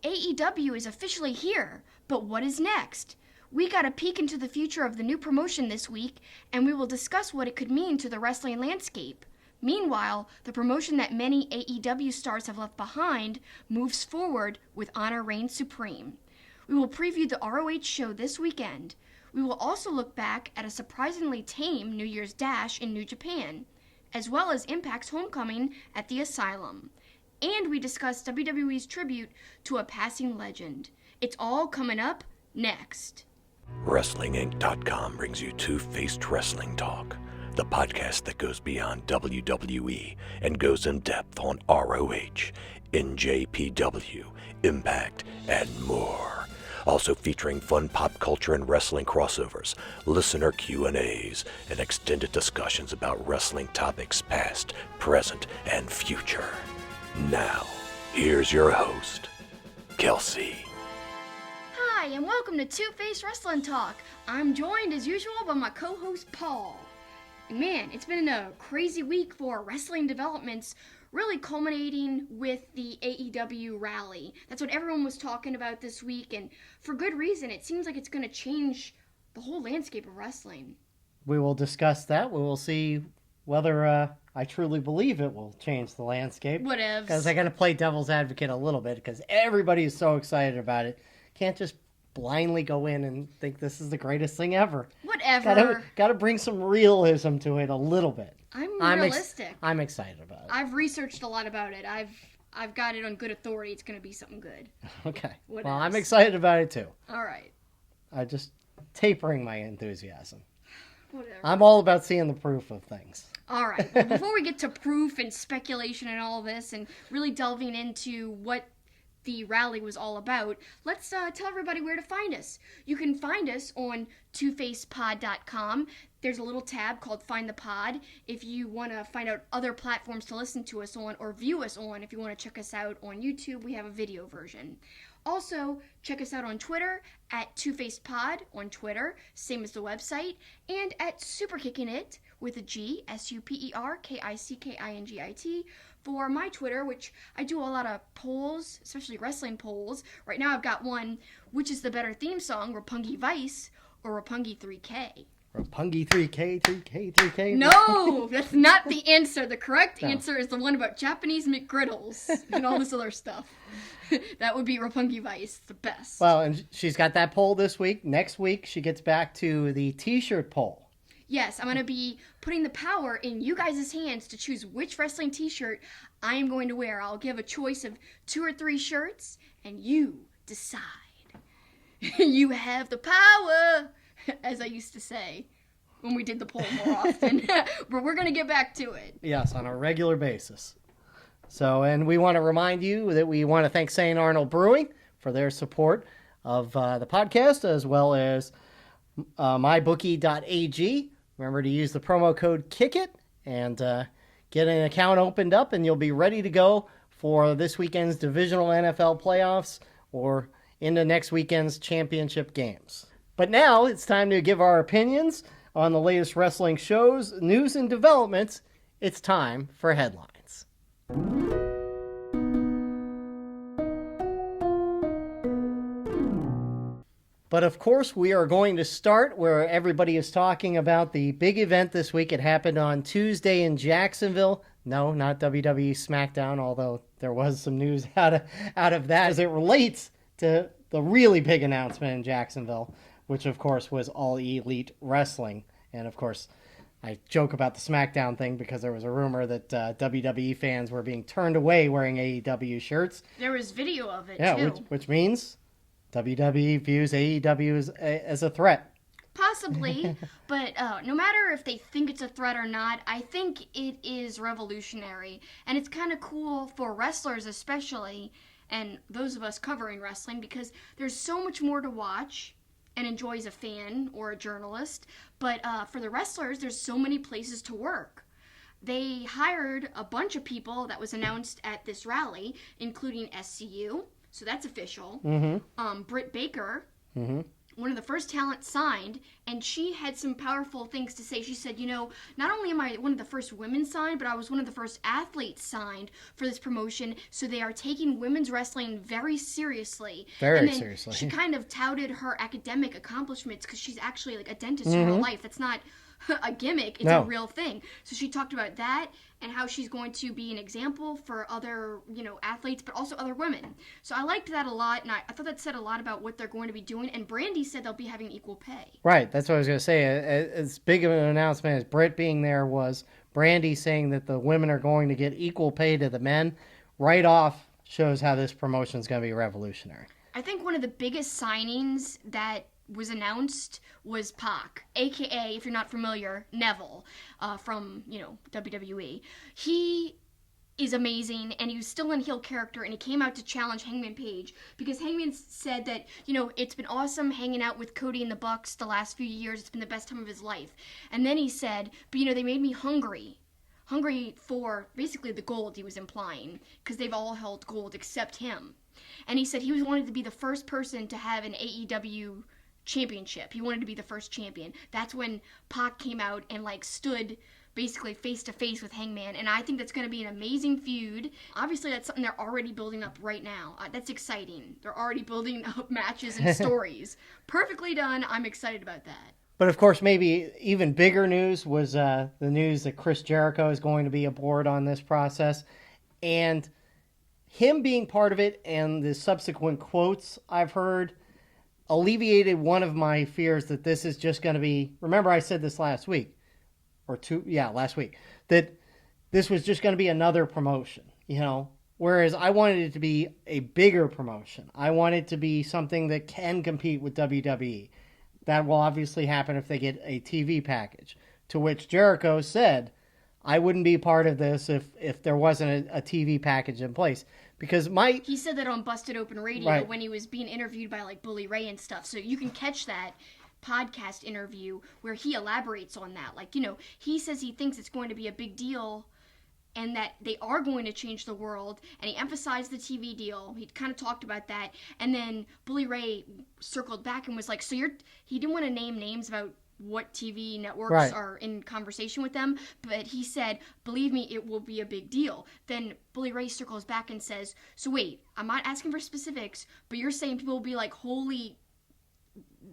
AEW is officially here, but what is next? We got a peek into the future of the new promotion this week, and we will discuss what it could mean to the wrestling landscape. Meanwhile, the promotion that many AEW stars have left behind moves forward with Honor reigns supreme. We will preview the ROH show this weekend. We will also look back at a surprisingly tame New Year's Dash in New Japan, as well as Impact's homecoming at the Asylum. And we discuss WWE's tribute to a passing legend. It's all coming up next. WrestlingInc.com brings you Two-Faced Wrestling Talk, the podcast that goes beyond WWE and goes in depth on ROH, NJPW, Impact, and more. Also featuring fun pop culture and wrestling crossovers, listener Q&As, and extended discussions about wrestling topics past, present, and future. Now, here's your host, Kelsi. Hi, and welcome to Two-Faced Wrestling Talk. I'm joined, as usual, by my co-host, Paul. And man, it's been a crazy week for wrestling developments, really culminating with the AEW rally. That's what everyone was talking about this week, and for good reason. It seems like it's going to change the whole landscape of wrestling. We will discuss that. We will see whether I truly believe it will change the landscape. Whatevs. Because I got to play devil's advocate a little bit, because everybody is so excited about it. Can't just blindly go in and think this is the greatest thing ever. Whatever. Got to bring some realism to it a little bit. I'm realistic. I'm excited about it. I've researched a lot about it. I've got it on good authority. It's going to be something good. Okay. What Well, else? I'm excited about it too. All right. I'm just tapering my enthusiasm. Whatever. I'm all about seeing the proof of things. All right. Well, before we get to proof and speculation and all this and really delving into what the rally was all about, let's tell everybody where to find us. You can find us on twofacedpod.com. There's a little tab called Find the Pod if you want to find out other platforms to listen to us on or view us on. If you want to check us out on YouTube, we have a video version. Also, check us out on Twitter at twofacedpod on Twitter, same as the website, and at Superkickingit with a G, SUPERKICKINGIT, for my Twitter, which I do a lot of polls, especially wrestling polls. Right now I've got one, which is the better theme song, Roppongi Vice or Roppongi 3K? Roppongi 3K, 3K, 3K. No, that's not the answer. The correct answer is the one about Japanese McGriddles and all this other stuff. That would be Roppongi Vice, the best. Well, and she's got that poll this week. Next week, she gets back to the t-shirt poll. Yes, I'm going to be putting the power in you guys' hands to choose which wrestling t-shirt I am going to wear. I'll give a choice of 2 or 3 shirts, and you decide. You have the power, as I used to say when we did the poll more often. But we're going to get back to it. Yes, on a regular basis. So, and we want to remind you that we want to thank St. Arnold Brewing for their support of the podcast, as well as mybookie.ag. Remember to use the promo code KICKIT and get an account opened up, and you'll be ready to go for this weekend's divisional NFL playoffs or into next weekend's championship games. But now it's time to give our opinions on the latest wrestling shows, news, and developments. It's time for headlines. But of course, we are going to start where everybody is talking about the big event this week. It happened on Tuesday in Jacksonville. No, not WWE Smackdown, although there was some news out of that as it relates to the really big announcement in Jacksonville, which of course was All Elite Wrestling. And of course, I joke about the Smackdown thing because there was a rumor that WWE fans were being turned away wearing AEW shirts. There was video of it, too. Yeah, which means WWE views AEW as a threat. Possibly, but no matter if they think it's a threat or not, I think it is revolutionary. And it's kind of cool for wrestlers especially, and those of us covering wrestling, because there's so much more to watch and enjoy as a fan or a journalist. But for the wrestlers, there's so many places to work. They hired a bunch of people that was announced at this rally, including SCU. So that's official. Mm-hmm. Brit Baker, mm-hmm. one of the first talent signed, and she had some powerful things to say. She said, not only am I one of the first women signed, but I was one of the first athletes signed for this promotion, so they are taking women's wrestling very seriously. Very seriously. She kind of touted her academic accomplishments because she's actually like a dentist in real life. That's not a gimmick, it's a real thing. So she talked about that and how she's going to be an example for other, athletes, but also other women. So I liked that a lot, and I thought that said a lot about what they're going to be doing. And Brandy said they'll be having equal pay. Right, that's what I was going to say. As big of an announcement as Brit being there was, Brandy saying that the women are going to get equal pay to the men, right off shows how this promotion is going to be revolutionary. I think one of the biggest signings that was announced was Pac, aka, if you're not familiar, Neville, from WWE. He is amazing, and he was still in heel character, and he came out to challenge Hangman Page because Hangman said that it's been awesome hanging out with Cody and the Bucks the last few years. It's been the best time of his life. And then he said, but they made me hungry for basically the gold, he was implying, because they've all held gold except him. And he said he wanted to be the first person to have an AEW championship. He wanted to be the first champion. That's when Pac came out and stood basically face to face with Hangman, and I think that's going to be an amazing feud. Obviously, that's something they're already building up right now. That's exciting. They're already building up matches and stories. Perfectly done. I'm excited about that. But of course, maybe even bigger news was the news that Chris Jericho is going to be aboard on this process, and him being part of it and the subsequent quotes I've heard alleviated one of my fears that this is just going to be, remember I said this last week, last week, that this was just going to be another promotion, whereas I wanted it to be a bigger promotion. I want it to be something that can compete with WWE. That will obviously happen if they get a TV package, to which Jericho said, I wouldn't be part of this if there wasn't a TV package in place. Because he said that on Busted Open Radio when he was being interviewed by Bully Ray and stuff. So you can catch that podcast interview where he elaborates on that. He says he thinks it's going to be a big deal and that they are going to change the world. And he emphasized the TV deal. He kind of talked about that. And then Bully Ray circled back and was like, he didn't want to name names about what TV networks are in conversation with them, but he said, believe me, it will be a big deal. Then Bully Ray circles back and says, so wait, I'm not asking for specifics, but you're saying people will be like, holy,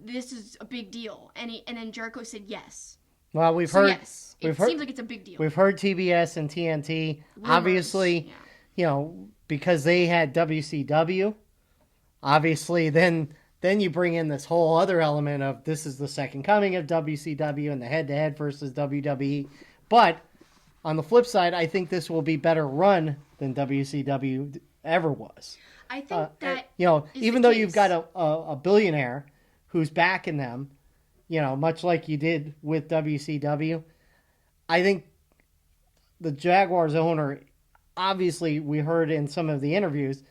this is a big deal. And then Jericho said yes. Well, it seems like it's a big deal. We've heard TBS and TNT, rumors, obviously, because they had WCW, obviously then you bring in this whole other element of this is the second coming of WCW and the head-to-head versus WWE. But on the flip side, I think this will be better run than WCW ever was. I think that even though you've got a billionaire who's backing them, much like you did with WCW, I think the Jaguars owner, obviously we heard in some of the interviews,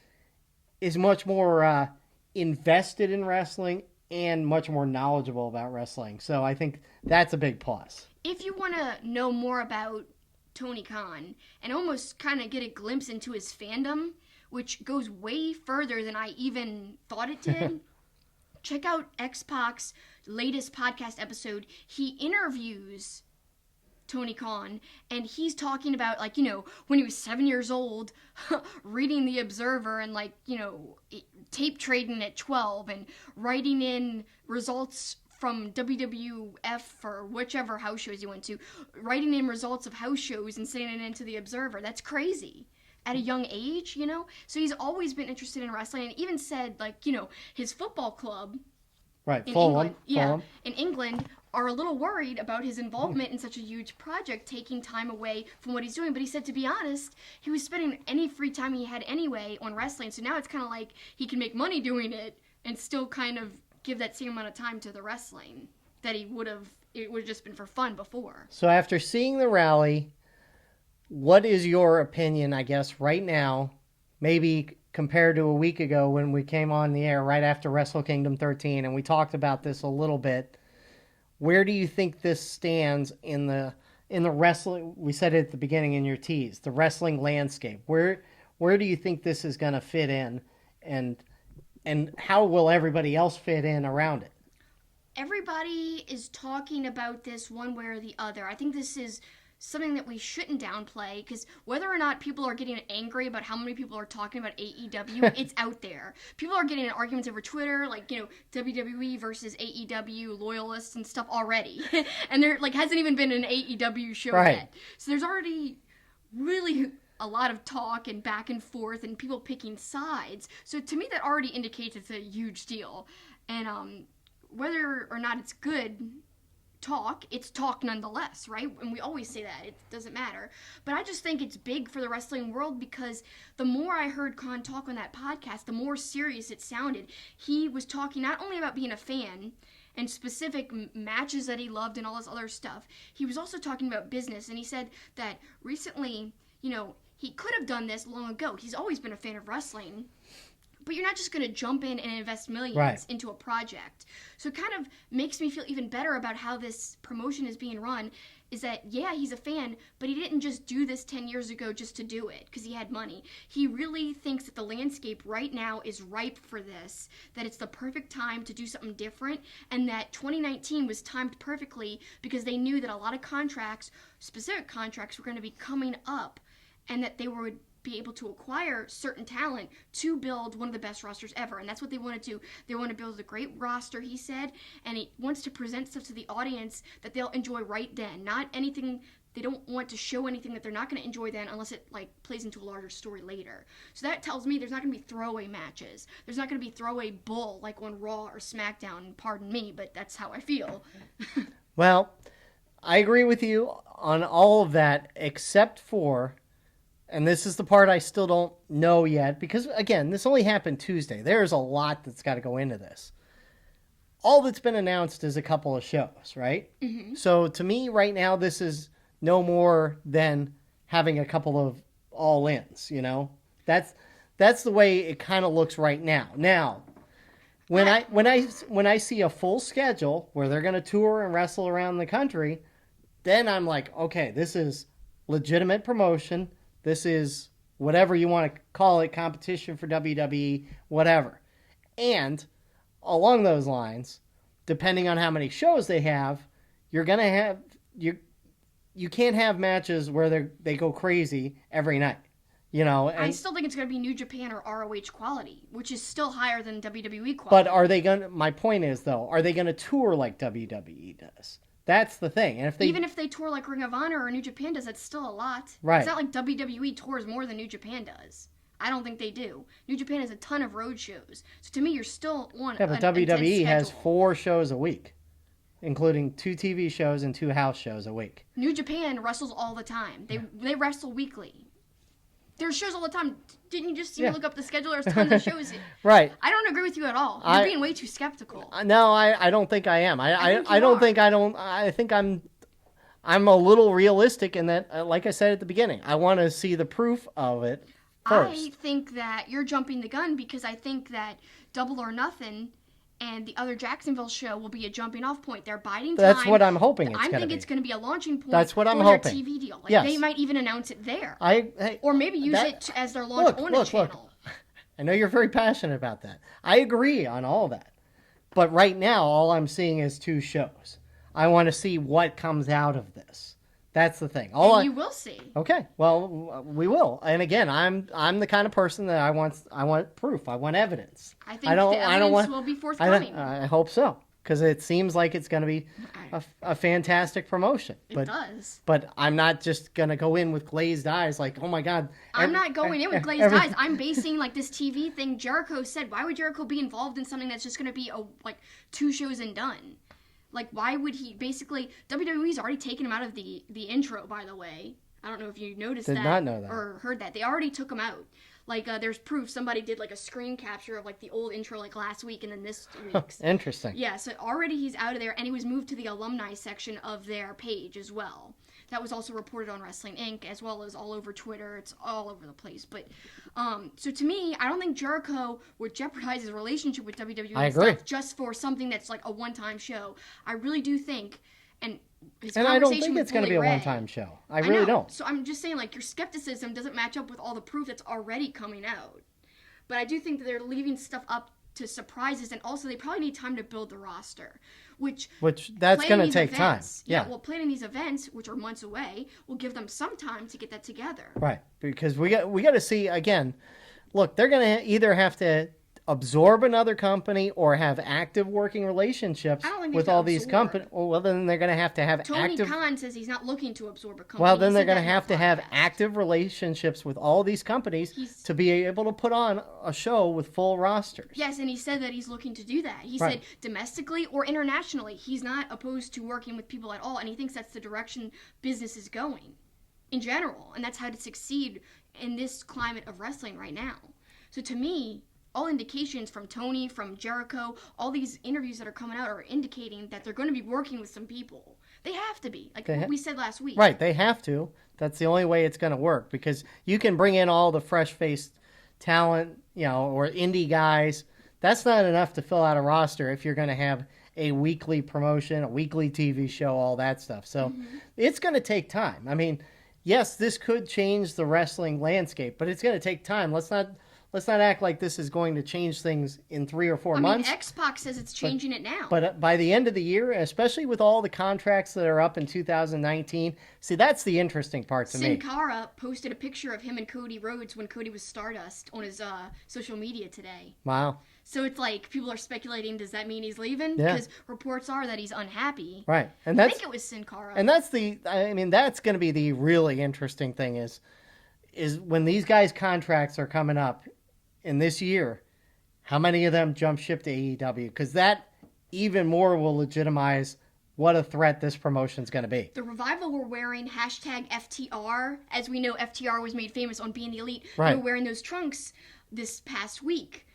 is much more invested in wrestling and much more knowledgeable about wrestling. So I think that's a big plus. If you want to know more about Tony Khan and almost kind of get a glimpse into his fandom, which goes way further than I even thought it did, check out X-Pac's latest podcast episode. He interviews Tony Khan, and he's talking about when he was 7 years old reading the Observer and tape trading at 12 and writing in results from WWF or whichever house shows he went to, writing in results of house shows and sending it into the Observer. That's crazy at a young age, so he's always been interested in wrestling, and even said his football club in Fulham. In England are a little worried about his involvement in such a huge project taking time away from what he's doing. But he said, to be honest, he was spending any free time he had anyway on wrestling. So now it's kind of like he can make money doing it and still kind of give that same amount of time to the wrestling that it would have just been for fun before. So after seeing the rally, what is your opinion, I guess, right now, maybe compared to a week ago when we came on the air right after Wrestle Kingdom 13 and we talked about this a little bit? Where do you think this stands in the wrestling? We said it at the beginning in your tease, the wrestling landscape. Where do you think this is going to fit in, and how will everybody else fit in around it? everybody is talking about this one way or the other. I think this is something that we shouldn't downplay, because whether or not people are getting angry about how many people are talking about AEW, it's out there. People are getting in arguments over Twitter, like, WWE versus AEW loyalists and stuff already. And there, hasn't even been an AEW show yet. So there's already really a lot of talk and back and forth and people picking sides. So to me, that already indicates it's a huge deal. And whether or not it's good talk, it's talk nonetheless, right? And we always say that. It doesn't matter. But I just think it's big for the wrestling world, because the more I heard Khan talk on that podcast, the more serious it sounded. He was talking not only about being a fan and specific matches that he loved and all this other stuff, he was also talking about business. And he said that recently, he could have done this long ago. He's always been a fan of wrestling. But you're not just going to jump in and invest millions into a project. So it kind of makes me feel even better about how this promotion is being run, is that, yeah, he's a fan, but he didn't just do this 10 years ago just to do it because he had money. He really thinks that the landscape right now is ripe for this, that it's the perfect time to do something different, and that 2019 was timed perfectly because they knew that a lot of contracts, specific contracts, were going to be coming up, and that they would be able to acquire certain talent to build one of the best rosters ever. And that's what they want to do. They want to build a great roster, he said, and he wants to present stuff to the audience that they'll enjoy right then. Not anything, they don't want to show anything that they're not going to enjoy then unless it plays into a larger story later. So that tells me there's not going to be throwaway matches. There's not going to be throwaway bull like on Raw or Smackdown. Pardon me, but that's how I feel. Well, I agree with you on all of that, except for, and this is the part I still don't know yet, because, again, this only happened Tuesday. There's a lot that's got to go into this. All that's been announced is a couple of shows, right? Mm-hmm. So, to me, right now, this is no more than having a couple of all-ins, That's the way it kind of looks right now. Now, when I see a full schedule where they're going to tour and wrestle around the country, then I'm like, okay, this is legitimate promotion. This is whatever you want to call it, competition for WWE, whatever. And along those lines, depending on how many shows they have, you're going to have, you can't have matches where they go crazy every night. And I still think it's going to be New Japan or ROH quality, which is still higher than WWE quality. But are they going to, my point is though, are they going to tour like WWE does? That's the thing. And even if they tour like Ring of Honor or New Japan does, that's still a lot. Right. It's not like WWE tours more than New Japan does. I don't think they do. New Japan has a ton of road shows. So to me, you're still on but WWE has 4 shows a week, including 2 TV shows and 2 house shows a week. New Japan wrestles all the time. They wrestle weekly. There's shows all the time. Didn't you just see me look up the schedule? There's tons of shows. Right. I don't agree with you at all. You're being way too skeptical. No, I don't think I am. I think I'm a little realistic in that, like I said at the beginning, I want to see the proof of it first. I think that you're jumping the gun, because I think that Double or Nothing and the other Jacksonville show will be a jumping off point. They're biding time. That's what I'm hoping it's going to be. I think it's going to be a launching point. That's what I'm hoping. hoping. Their TV deal. Yes. They might even announce it there. Or maybe use it as their launch on a channel. Look. I know you're very passionate about that. I agree on all that. But right now, all I'm seeing is 2 shows. I want to see what comes out of this. That's the thing. You will see. Okay. Well, we will. And again, I'm the kind of person that I want proof. I want evidence. I think the evidence will be forthcoming. I hope so, because it seems like it's going to be a fantastic promotion. It does. But I'm not just going to go in with glazed eyes like, oh my God. I'm not going in with glazed eyes. I'm basing this TV thing Jericho said. Why would Jericho be involved in something that's just going to be 2 shows and done? Why would he basically... WWE's already taken him out of the intro, by the way. I don't know if you noticed that. Did not know that. Or heard that. They already took him out. There's proof. Somebody did, a screen capture of, the old intro, last week and then this week's. Interesting. Yeah, so already he's out of there, and he was moved to the alumni section of their page as well. That was also reported on Wrestling Inc., as well as all over Twitter. It's all over the place. But, so to me, I don't think Jericho would jeopardize his relationship with WWE I agree. just for something that's a one-time show. I really do think, and I don't think it's going to be a one-time show. I really don't. So I'm just saying, your skepticism doesn't match up with all the proof that's already coming out. But I do think that they're leaving stuff up to surprises, and also they probably need time to build the roster, which that's going to take time. Yeah, well, planning these events, which are months away, will give them some time to get that together. Right, because we got to see again. Look, they're going to either have to absorb another company or have active working relationships with all these companies. Well, then they're going to have Tony active. Khan says he's not looking to absorb a company. Well, then they're going to have active relationships with all these companies to be able to put on a show with full rosters. Yes, and he said that he's looking to do that. He said domestically or internationally, he's not opposed to working with people at all, and he thinks that's the direction business is going in general, and that's how to succeed in this climate of wrestling right now. So to me, all indications from Tony, from Jericho, all these interviews that are coming out are indicating that they're going to be working with some people. They have to be, like what we said last week. Right, they have to. That's the only way it's going to work, because you can bring in all the fresh-faced talent, or indie guys. That's not enough to fill out a roster if you're going to have a weekly promotion, a weekly TV show, all that stuff. So it's going to take time. I mean, yes, this could change the wrestling landscape, but it's going to take time. Let's not act like this is going to change things in 3 or 4 months. X-Pac says it's changing it now. But by the end of the year, especially with all the contracts that are up in 2019, see, that's the interesting part to me. Sin Cara posted a picture of him and Cody Rhodes when Cody was Stardust on his social media today. Wow. So it's like people are speculating, does that mean he's leaving? Yeah. Because reports are that he's unhappy. Right. And I think it was Sin Cara. And that's going to be the really interesting thing is when these guys' contracts are coming up in this year, how many of them jump ship to AEW? Because that even more will legitimize what a threat this promotion's going to be. The Revival were wearing #FTR. As we know, FTR was made famous on Being the Elite. Right. They were wearing those trunks this past week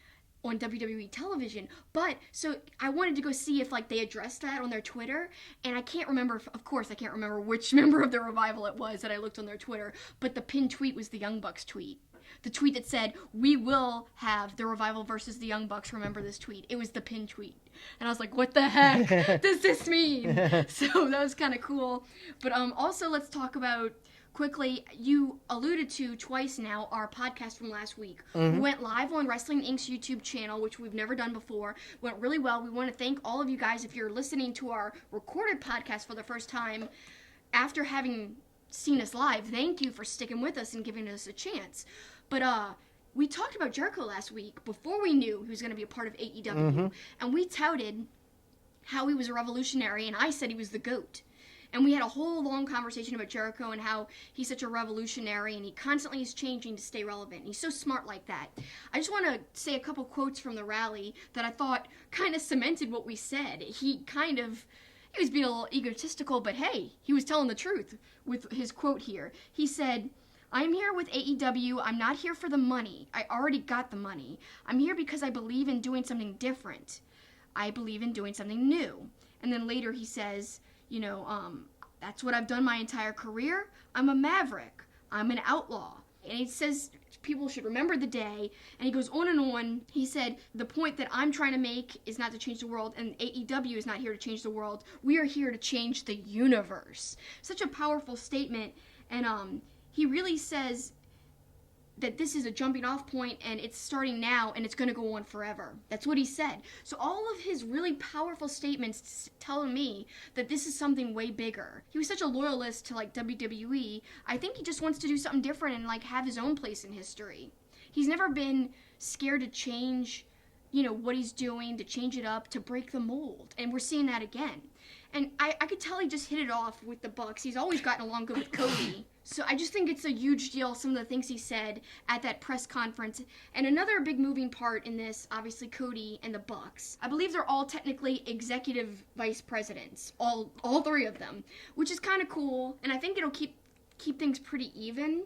on WWE television. But so I wanted to go see if they addressed that on their Twitter, and I can't remember, of course I can't remember which member of the Revival it was that I looked on their Twitter, but the pinned tweet was the Young Bucks tweet. The tweet that said, "We will have the Revival versus the Young Bucks, remember this tweet." It was the pinned tweet. And I was like, what the heck does this mean? So that was kind of cool. But also let's talk about quickly, you alluded to twice now our podcast from last week. We went live on Wrestling Inc.'s YouTube channel, which we've never done before. Went really well. We want to thank all of you guys if you're listening to our recorded podcast for the first time after having seen us live. Thank you for sticking with us and giving us a chance. But we talked about Jericho last week before we knew he was going to be a part of AEW. And we touted how he was a revolutionary, and I said he was the GOAT. And we had a whole long conversation about Jericho and how he's such a revolutionary and he constantly is changing to stay relevant. He's so smart like that. I just want to say a couple quotes from the rally that I thought kind of cemented what we said. He was being a little egotistical, but hey, he was telling the truth with his quote here. He said, "I'm here with AEW. I'm not here for the money. I already got the money. I'm here because I believe in doing something different. I believe in doing something new." And then later he says, that's what I've done my entire career. I'm a maverick. I'm an outlaw. And he says people should remember the day. And he goes on and on. He said, the point that I'm trying to make is not to change the world, and AEW is not here to change the world. We are here to change the universe. Such a powerful statement. And he really says that this is a jumping off point and it's starting now and it's going to go on forever. That's what he said. So all of his really powerful statements telling me that this is something way bigger. He was such a loyalist to WWE. I think he just wants to do something different and have his own place in history. He's never been scared to change, what he's doing, to change it up, to break the mold. And we're seeing that again. And I could tell he just hit it off with the Bucks. He's always gotten along good with Cody. So I just think it's a huge deal, some of the things he said at that press conference. And another big moving part in this, obviously Cody and the Bucks. I believe they're all technically executive vice presidents, all three of them, which is kind of cool. And I think it'll keep things pretty even.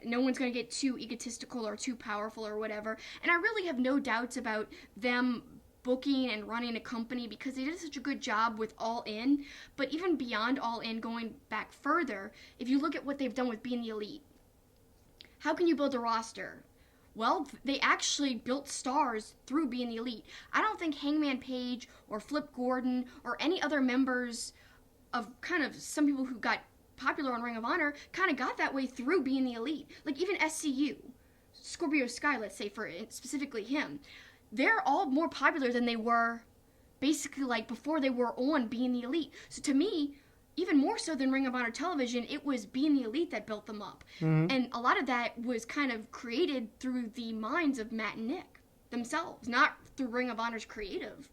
No one's going to get too egotistical or too powerful or whatever. And I really have no doubts about them booking and running a company because they did such a good job with All In. But even beyond All In, going back further, if you look at what they've done with Being the Elite, how can you build a roster? Well, they actually built stars through Being the Elite. I don't think Hangman Page or Flip Gordon or any other members of kind of some people who got popular on Ring of Honor kind of got that way through Being the Elite. Like even SCU, Scorpio Sky, let's say, for specifically him. they're all more popular than they were basically like before they were on Being the Elite. So to me, even more so than Ring of Honor television, it was Being the Elite that built them up. And a lot of that was kind of created through the minds of Matt and Nick themselves, not through Ring of Honor's creative.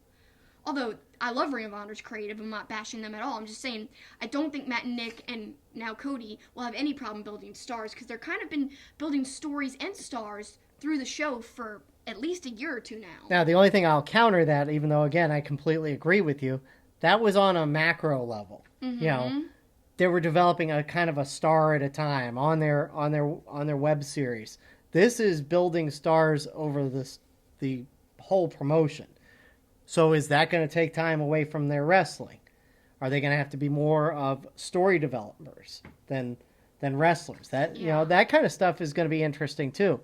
Although I love Ring of Honor's creative, I'm not bashing them at all. I'm just saying I don't think Matt and Nick and now Cody will have any problem building stars, because they're kind of been building stories and stars through the show for at least a year or two now. Now, the only thing I'll counter that, even though, again, I completely agree with you, that was on a macro level. You know, they were developing a kind of a star at a time on their web series. This is building stars over the whole promotion. So is that going to take time away from their wrestling? Are they going to have to be more of story developers than wrestlers? That you know, that kind of stuff is going to be interesting too.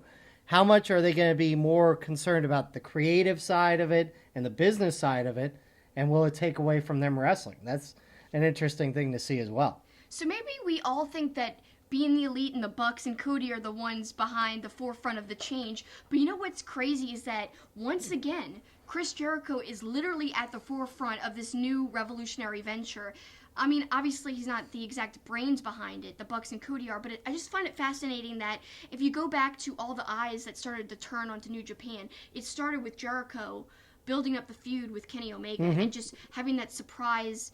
How much are they going to be more concerned about the creative side of it and the business side of it, and will it take away from them wrestling? That's an interesting thing to see as well. So maybe we all think that Being the Elite and the Bucks and Cody are the ones behind the forefront of the change. But you know what's crazy is that, once again, Chris Jericho is literally at the forefront of this new revolutionary venture. I mean, obviously he's not the exact brains behind it, the Bucks and Cody are, but I just find it fascinating that if you go back to all the eyes that started to turn onto New Japan, it started with Jericho building up the feud with Kenny Omega and just having that surprise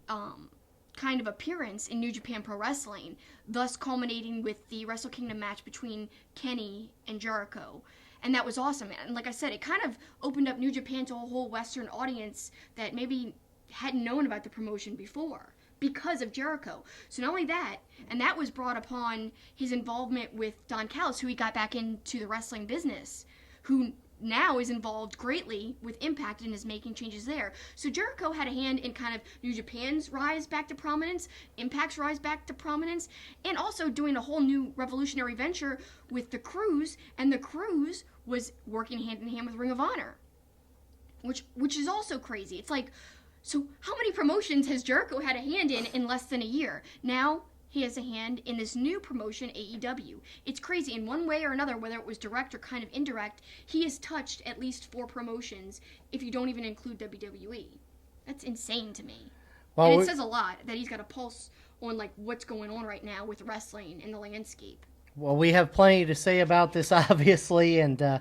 kind of appearance in New Japan Pro Wrestling, thus culminating with the Wrestle Kingdom match between Kenny and Jericho. And that was awesome. And like I said, it kind of opened up New Japan to a whole Western audience that maybe hadn't known about the promotion before because of Jericho. So not only that, and that was brought upon his involvement with Don Callis, who he got back into the wrestling business, who now is involved greatly with Impact and is making changes there. So Jericho had a hand in kind of New Japan's rise back to prominence, Impact's rise back to prominence, and also doing a whole new revolutionary venture with the Cruise, and the Cruise was working hand in hand with Ring of Honor, which is also crazy. It's like, so how many promotions has Jericho had a hand in less than a year? Now he has a hand in this new promotion, AEW. It's crazy. In one way or another, whether it was direct or kind of indirect, he has touched at least 4 promotions, if you don't even include WWE. That's insane to me. Well, and it says a lot that he's got a pulse on like what's going on right now with wrestling and the landscape. Well, we have plenty to say about this, obviously, and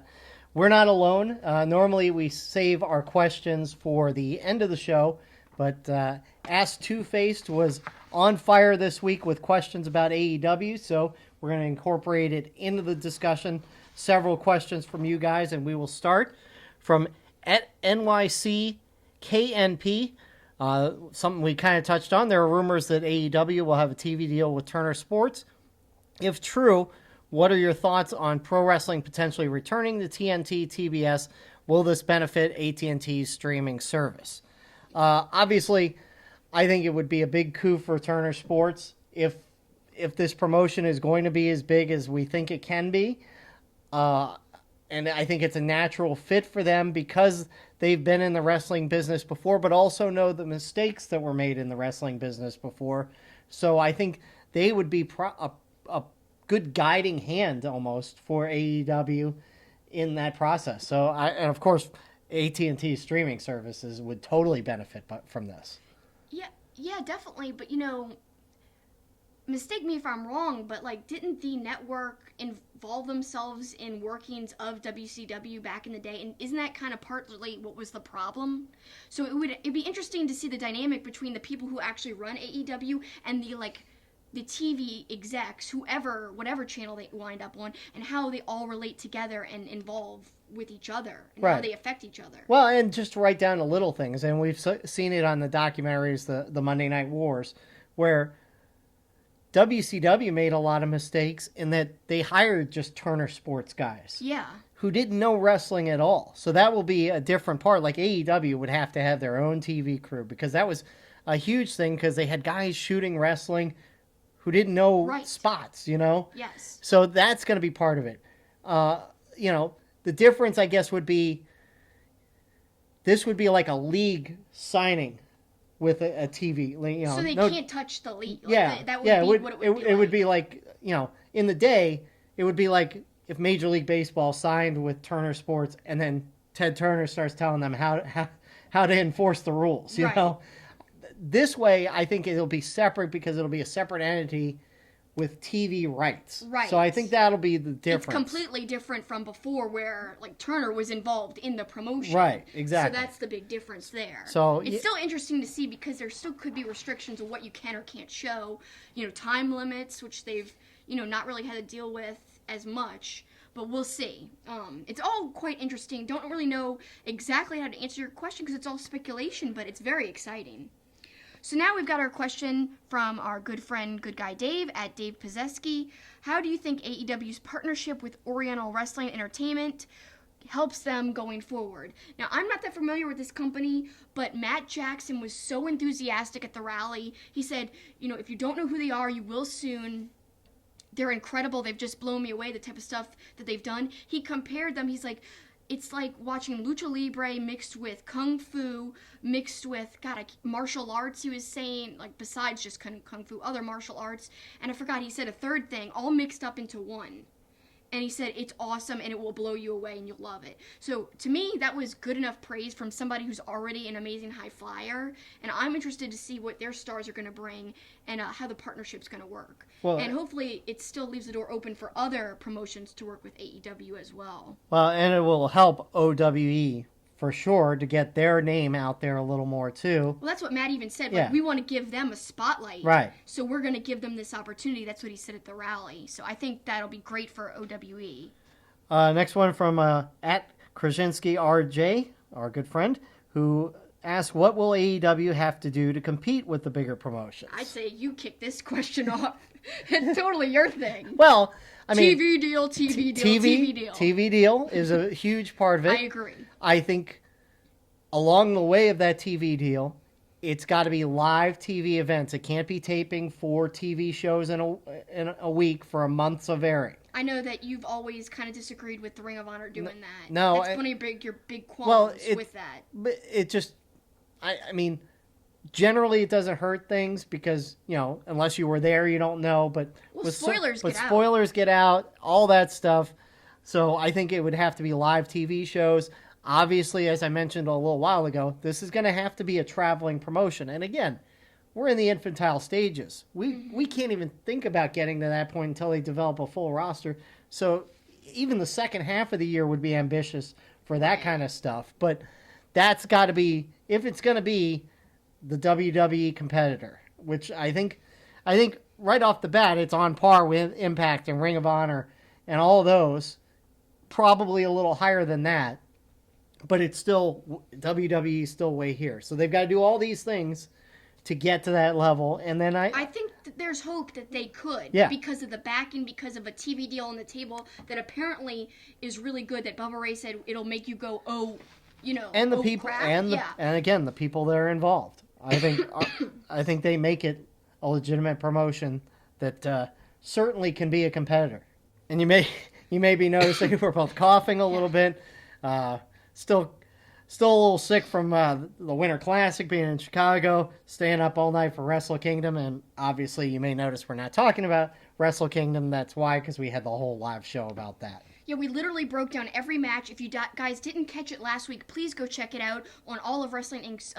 we're not alone. Normally, we save our questions for the end of the show, but Ask Two-Faced was on fire this week with questions about AEW, so we're going to incorporate it into the discussion. Several questions from you guys, and we will start from NYCKNP. Something we kind of touched on. There are rumors that AEW will have a TV deal with Turner Sports. If true, what are your thoughts on pro wrestling potentially returning to TNT, TBS? Will this benefit AT&T's streaming service? Obviously, I think it would be a big coup for Turner Sports if this promotion is going to be as big as we think it can be. And I think it's a natural fit for them because they've been in the wrestling business before, but also know the mistakes that were made in the wrestling business before. So I think they would be a good guiding hand almost for AEW in that process. So, and of course, AT&T streaming services would totally benefit from this. Yeah, definitely. But, you know, mistake me if I'm wrong, but, like, didn't the network involve themselves in workings of WCW back in the day? And isn't that kind of partly what was the problem? So it'd be interesting to see the dynamic between the people who actually run AEW and the TV execs, whatever channel they wind up on, and how they all relate together and involve with each other, and how they affect each other. Well, and just write down the little things, and we've seen it on the documentaries, the Monday Night Wars, where WCW made a lot of mistakes in that they hired just Turner Sports guys. Yeah. Who didn't know wrestling at all. So that will be a different part. Like AEW would have to have their own TV crew, because that was a huge thing, because they had guys shooting wrestling who didn't know spots, you know? Yes. So that's going to be part of it. You know, the difference, I guess, would be this would be like a league signing with a TV. You know, so they can't touch the league. Like yeah. That would be what it would be like. It would be like, you know, in the day, it would be like if Major League Baseball signed with Turner Sports and then Ted Turner starts telling them how to enforce the rules, you Right. know? This way, I think it'll be separate because it'll be a separate entity with TV rights. Right. So I think that'll be the difference. It's completely different from before where, like, Turner was involved in the promotion. Right, exactly. So that's the big difference there. So it's still interesting to see because there still could be restrictions of what you can or can't show. You know, time limits, which they've, you know, not really had to deal with as much. But we'll see. It's all quite interesting. Don't really know exactly how to answer your question because it's all speculation, but it's very exciting. So now we've got our question from our good friend, Good Guy Dave, at Dave Pizeski. How do you think AEW's partnership with Oriental Wrestling Entertainment helps them going forward? Now, I'm not that familiar with this company, but Matt Jackson was so enthusiastic at the rally. He said, you know, if you don't know who they are, you will soon. They're incredible. They've just blown me away, the type of stuff that they've done. He compared them. He's like, it's like watching Lucha Libre mixed with Kung Fu, mixed with, martial arts, he was saying, like, besides just Kung Fu, other martial arts. And I forgot, he said a third thing, all mixed up into one. And he said, it's awesome, and it will blow you away, and you'll love it. So, to me, that was good enough praise from somebody who's already an amazing high flyer. And I'm interested to see what their stars are going to bring and how the partnership's going to work. Well, and hopefully, it still leaves the door open for other promotions to work with AEW as well. Well, and it will help OWE for sure to get their name out there a little more too. Well, that's what Matt even said. Yeah. Like, we want to give them a spotlight. Right. So we're going to give them this opportunity. That's what he said at the rally. So I think that'll be great for OWE. Next one from at Krasinski RJ, our good friend, who asked, what will AEW have to do to compete with the bigger promotions? I'd say you kick this question off. It's totally your thing. Well, I mean, TV deal. TV deal is a huge part of it. I agree. I think along the way of that TV deal, it's got to be live TV events. It can't be taping 4 TV shows in a week for a month's of airing. I know that you've always kind of disagreed with the Ring of Honor doing that. No, that's one of your big qualms with that. But it just, I mean, generally it doesn't hurt things because, you know, unless you were there, you don't know. But spoilers get out, all that stuff. So I think it would have to be live TV shows. Obviously, as I mentioned a little while ago, this is going to have to be a traveling promotion. And again, we're in the infantile stages. We can't even think about getting to that point until they develop a full roster. So even the second half of the year would be ambitious for that kind of stuff. But that's got to be, if it's going to be the WWE competitor, which I think right off the bat, it's on par with Impact and Ring of Honor and all those, probably a little higher than that. But it's still, WWE is still way here. So they've got to do all these things to get to that level. And then I think that there's hope that they could. Yeah. Because of the backing, because of a TV deal on the table that apparently is really good, that Bubba Ray said it'll make you go, oh, you know, and the oh, people crap. and again the people that are involved. I think they make it a legitimate promotion that certainly can be a competitor. And you may be noticing we're both coughing a little bit. Still a little sick from the Winter Classic, being in Chicago, staying up all night for Wrestle Kingdom, and obviously you may notice we're not talking about Wrestle Kingdom. That's why, because we had the whole live show about that. Yeah, we literally broke down every match. If you guys didn't catch it last week, please go check it out on all of Wrestling Inc.'s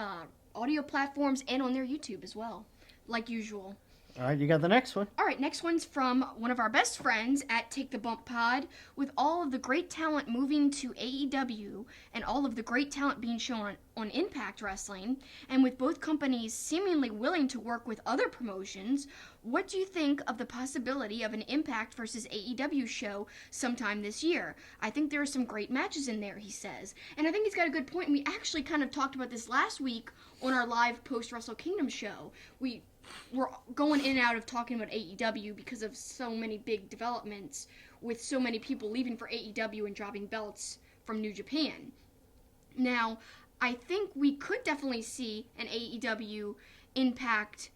audio platforms and on their YouTube as well, like usual. All right, you got the next one. All right, next one's from one of our best friends at Take the Bump Pod. With all of the great talent moving to AEW and all of the great talent being shown on Impact Wrestling, and with both companies seemingly willing to work with other promotions, what do you think of the possibility of an Impact versus AEW show sometime this year? I think there are some great matches in there, he says. And I think he's got a good point. We actually kind of talked about this last week on our live post-Wrestle Kingdom show. We're going in and out of talking about AEW because of so many big developments with so many people leaving for AEW and dropping belts from New Japan. Now, I think we could definitely see an AEW Impact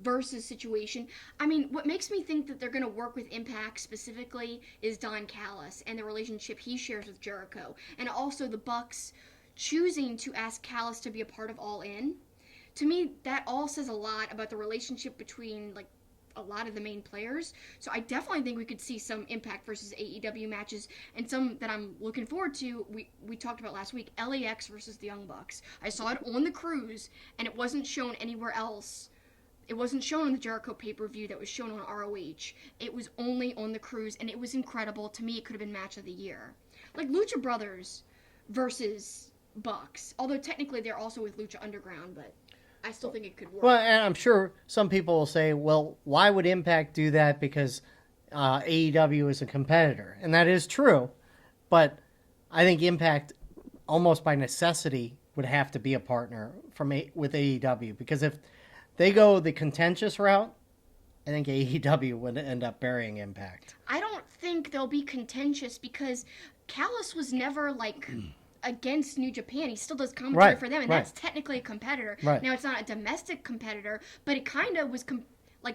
versus situation. I mean, what makes me think that they're going to work with Impact specifically is Don Callis and the relationship he shares with Jericho, and also the Bucks choosing to ask Callis to be a part of All In. To me, that all says a lot about the relationship between, like, a lot of the main players. So I definitely think we could see some Impact versus AEW matches, and some that I'm looking forward to. We talked about last week, LAX versus the Young Bucks. I saw it on the cruise, and it wasn't shown anywhere else. It wasn't shown on the Jericho pay-per-view that was shown on ROH. It was only on the cruise, and it was incredible. To me, it could have been match of the year. Like Lucha Brothers versus Bucks. Although technically they're also with Lucha Underground, but I still think it could work. Well, and I'm sure some people will say, well, why would Impact do that? Because AEW is a competitor. And that is true. But I think Impact, almost by necessity, would have to be a partner with AEW. Because if they go the contentious route, I think AEW would end up burying Impact. I don't think they'll be contentious because Callis was never like against New Japan. He still does commentary for them, and that's technically a competitor. Right. Now, it's not a domestic competitor, but it kind of was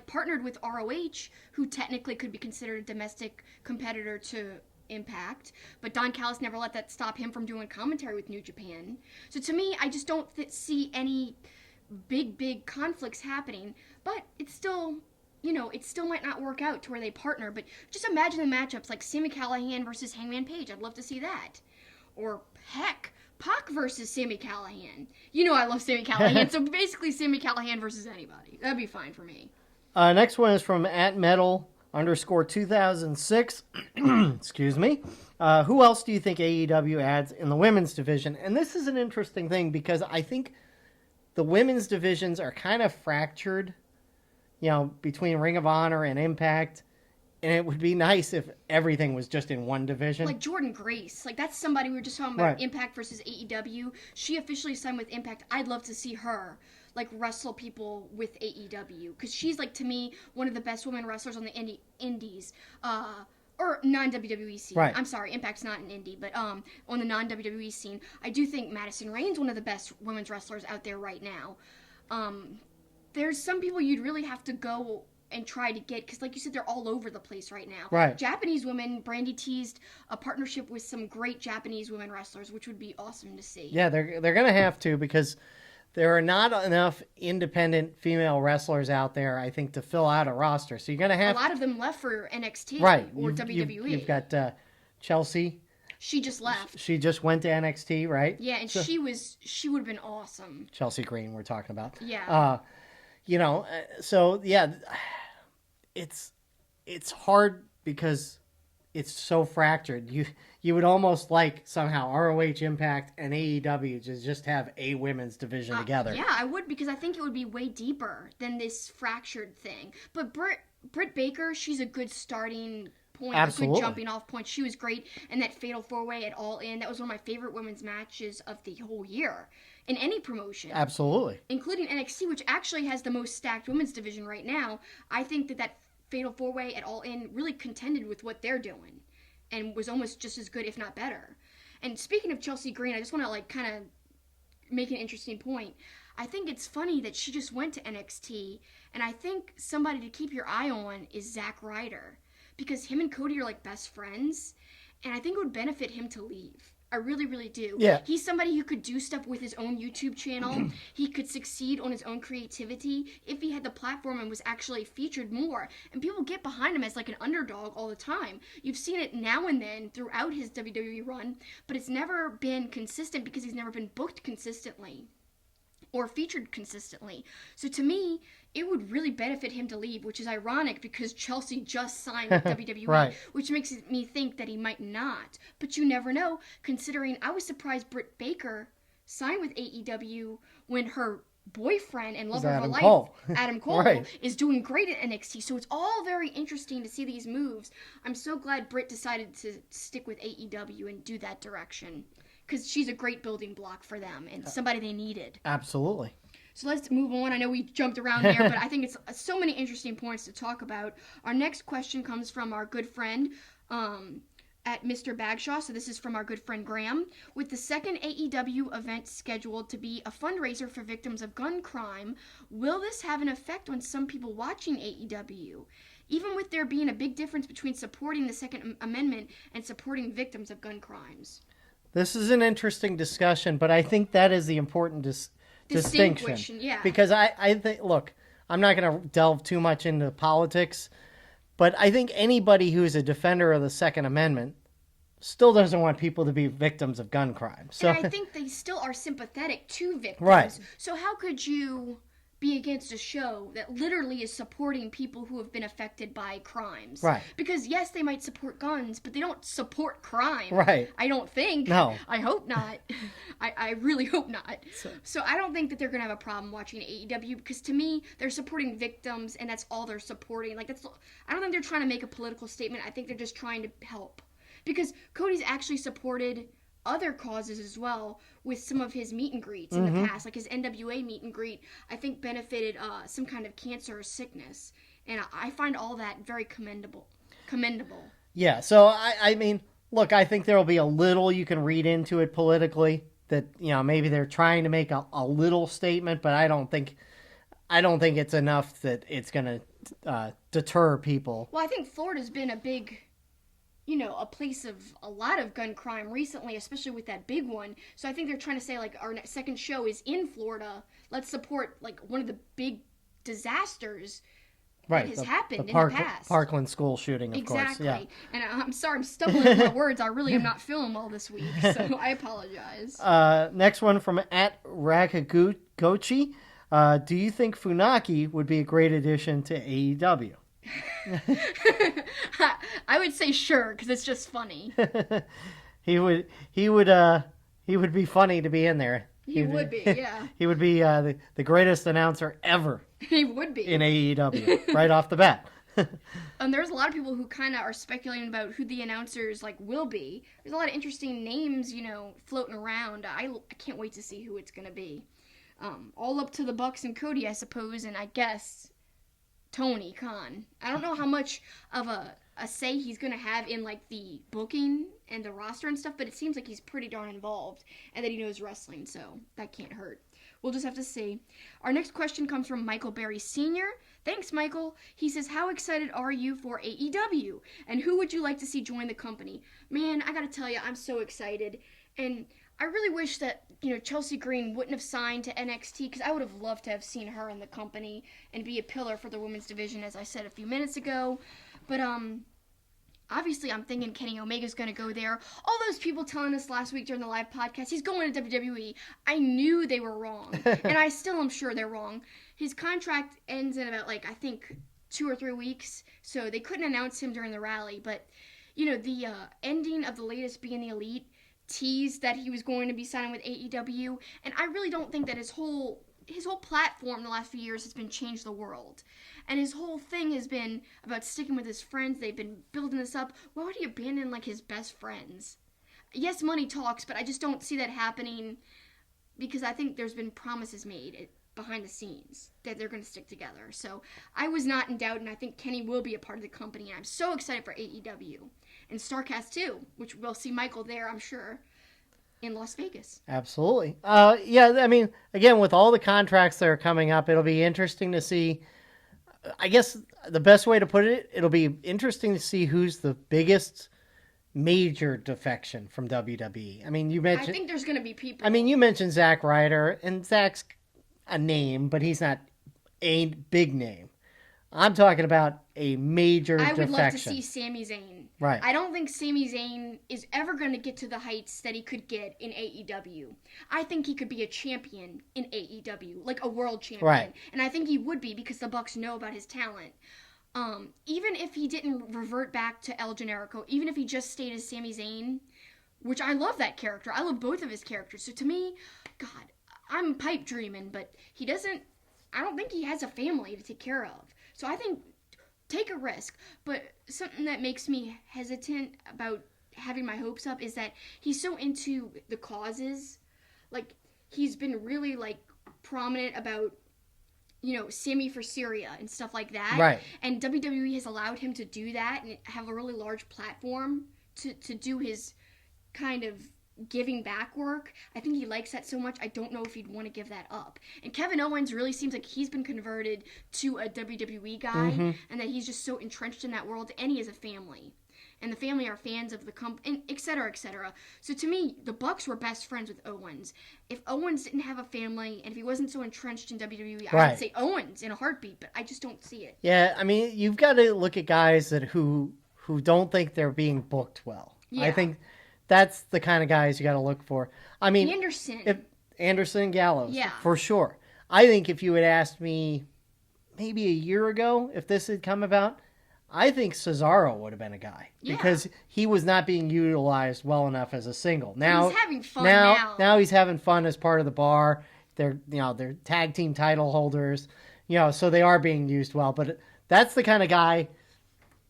partnered with ROH, who technically could be considered a domestic competitor to Impact. But Don Callis never let that stop him from doing commentary with New Japan. So to me, I just don't see any big conflicts happening, but it's still, it still might not work out to where they partner. But just imagine the matchups like Sami Callihan versus Hangman Page. I'd love to see that. Or heck, Pac versus Sami Callihan. I love Sami Callihan, so basically Sami Callihan versus anybody. That'd be fine for me. Next one is from @metal_2006. Excuse me. Who else do you think AEW adds in the women's division? And this is an interesting thing because I think the women's divisions are kind of fractured, between Ring of Honor and Impact. And it would be nice if everything was just in one division. Like Jordan Grace. Like, that's somebody we were just talking about, Impact versus AEW. She officially signed with Impact. I'd love to see her, wrestle people with AEW. Because she's, to me, one of the best women wrestlers on the indies. Or non-WWE scene. Right. I'm sorry, Impact's not an indie. But on the non-WWE scene, I do think Madison Rain's one of the best women's wrestlers out there right now. There's some people you'd really have to go and try to get, because like you said, they're all over the place right now. Right. Japanese women, Brandy teased a partnership with some great Japanese women wrestlers, which would be awesome to see. Yeah, they're going to have to, because there are not enough independent female wrestlers out there, I think, to fill out a roster. So you're going to have... A lot of them left for NXT or WWE. You've got Kelsi. She just left. She just went to NXT, right? Yeah, and she would have been awesome. Chelsea Green, we're talking about. Yeah. So yeah, it's hard because it's so fractured. You would almost like somehow ROH, Impact, and AEW to just have a women's division together. Yeah, I would, because I think it would be way deeper than this fractured thing. But Brit Baker, she's a good starting point, Absolutely. A good jumping off point. She was great in that Fatal 4-Way at All In. That was one of my favorite women's matches of the whole year in any promotion. Absolutely. Including NXT, which actually has the most stacked women's division right now. I think that Fatal 4-Way at All In really contended with what they're doing and was almost just as good, if not better. And speaking of Chelsea Green, I just want to kind of make an interesting point. I think it's funny that she just went to NXT, and I think somebody to keep your eye on is Zack Ryder, because him and Cody are best friends, and I think it would benefit him to leave. I really, really do. Yeah. He's somebody who could do stuff with his own YouTube channel. He could succeed on his own creativity if he had the platform and was actually featured more. And people get behind him as an underdog all the time. You've seen it now and then throughout his WWE run, but it's never been consistent because he's never been booked consistently or featured consistently. So to me, it would really benefit him to leave, which is ironic because Chelsea just signed with WWE, Right. which makes me think that he might not. But you never know, considering I was surprised Brit Baker signed with AEW when her boyfriend and lover of her life, Adam Cole, Right. is doing great at NXT. So it's all very interesting to see these moves. I'm so glad Brit decided to stick with AEW and do that direction, because she's a great building block for them and somebody they needed. Absolutely. So let's move on. I know we jumped around there, but I think it's so many interesting points to talk about. Our next question comes from our good friend at Mr. Bagshaw. So this is from our good friend Graham. With the second AEW event scheduled to be a fundraiser for victims of gun crime, will this have an effect on some people watching AEW? Even with there being a big difference between supporting the Second Amendment and supporting victims of gun crimes. This is an interesting discussion, but I think that is the important distinction. Yeah. Because I think, look, I'm not going to delve too much into politics, but I think anybody who's a defender of the Second Amendment still doesn't want people to be victims of gun crime. So And I think they still are sympathetic to victims. Right. So how could you be against a show that literally is supporting people who have been affected by crimes? Right. Because yes, they might support guns, but they don't support crime. Right. I don't think. No. I hope not. I really hope not. So I don't think that they're gonna have a problem watching AEW, because to me they're supporting victims and that's all they're supporting. Like I don't think they're trying to make a political statement. I think they're just trying to help. Because Cody's actually supported other causes as well with some of his meet and greets in the past. Like his NWA meet and greet, I think benefited some kind of cancer or sickness. And I find all that very commendable. yeah, so I mean, look, I think there will be a little you can read into it politically, that, you know, maybe they're trying to make a little statement, but I don't think it's enough that it's going to deter people. Well, I think Florida's been a big, a place of a lot of gun crime recently, especially with that big one. So I think they're trying to say, like, our second show is in Florida. Let's support, like, one of the big disasters that has happened in the past. Parkland school shooting, of course. Yeah. And I'm sorry, I'm stumbling over my words. I really am not feeling well this week, so I apologize. Next one from @Rakaguchi. Do you think Funaki would be a great addition to AEW? I would say sure, because it's just funny. He would be funny to be in there. He would be, yeah. He would be the greatest announcer ever. He would be. In AEW, right off the bat. And there's a lot of people who kind of are speculating about who the announcers will be. There's a lot of interesting names, floating around. I can't wait to see who it's going to be. All up to the Bucks and Cody, I suppose, and I guess Tony Khan. I don't know how much of a say he's going to have in, the booking and the roster and stuff, but it seems like he's pretty darn involved and that he knows wrestling, so that can't hurt. We'll just have to see. Our next question comes from Michael Berry Sr. Thanks, Michael. He says, how excited are you for AEW? And who would you like to see join the company? Man, I gotta tell you, I'm so excited. And I really wish that, Chelsea Green wouldn't have signed to NXT, because I would have loved to have seen her in the company and be a pillar for the women's division, as I said a few minutes ago. But, obviously, I'm thinking Kenny Omega's going to go there. All those people telling us last week during the live podcast, he's going to WWE. I knew they were wrong. And I still am sure they're wrong. His contract ends in about, I think 2 or 3 weeks. So they couldn't announce him during the rally. But, the ending of the latest Being the Elite teased that he was going to be signing with AEW. And I really don't think that his whole platform the last few years has been change the world. And his whole thing has been about sticking with his friends. They've been building this up. Why would he abandon, his best friends? Yes, money talks, but I just don't see that happening, because I think there's been promises made behind the scenes that they're going to stick together. So I was not in doubt, and I think Kenny will be a part of the company. And I'm so excited for AEW. And StarCast too, which we'll see Michael there, I'm sure, in Las Vegas. Absolutely. Yeah, I mean, again, with all the contracts that are coming up, it'll be interesting to see. I guess the best way to put it, it'll be interesting to see who's the biggest major defection from WWE. I mean, I think there's going to be people. I mean, you mentioned Zack Ryder, and Zack's a name, but he's not a big name. I'm talking about a major defection. I would love to see Sami Zayn. Right. I don't think Sami Zayn is ever going to get to the heights that he could get in AEW. I think he could be a champion in AEW, like a world champion. Right. And I think he would be, because the Bucks know about his talent. Even if he didn't revert back to El Generico, even if he just stayed as Sami Zayn, which I love that character. I love both of his characters. So to me, God, I'm pipe dreaming, but I don't think he has a family to take care of. So I think take a risk. But something that makes me hesitant about having my hopes up is that he's so into the causes. He's been really, prominent about, Sammy for Syria and stuff like that. Right. And WWE has allowed him to do that and have a really large platform to do his kind of giving back work. I think he likes that so much. I don't know if he'd want to give that up. And Kevin Owens really seems like he's been converted to a WWE guy, and that he's just so entrenched in that world, and he has a family. and the family are fans of the company, et cetera, et cetera. So to me, the Bucks were best friends with Owens. If Owens didn't have a family, and if he wasn't so entrenched in WWE, I would say Owens in a heartbeat, but I just don't see it. Yeah, I mean, you've got to look at guys who don't think they're being booked well. Yeah. I think that's the kind of guys you got to look for. I mean, Anderson and Gallows, for sure. I think if you had asked me maybe a year ago if this had come about, I think Cesaro would have been a guy because he was not being utilized well enough as a single. Now he's having fun now he's having fun as part of the Bar. They're they're tag team title holders, so they are being used well. But that's the kind of guy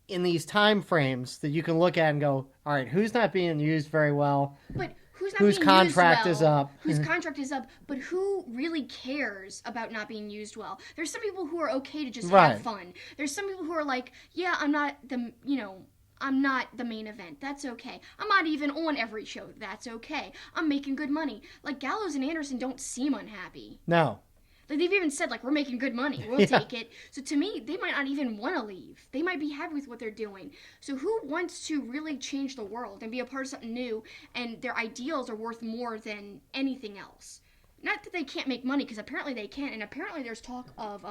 in these time frames that you can look at and go, all right, who's not being used very well? But whose contract is up? Whose contract is up, but who really cares about not being used well? There's some people who are okay to just have fun. There's some people who are like, yeah, I'm not the main event. That's okay. I'm not even on every show. That's okay. I'm making good money. Like Gallows and Anderson don't seem unhappy. No. Like they've even said, like, we're making good money. We'll take it. So to me, they might not even want to leave. They might be happy with what they're doing. So who wants to really change the world and be a part of something new, and their ideals are worth more than anything else? Not that they can't make money, because apparently they can, and apparently there's talk of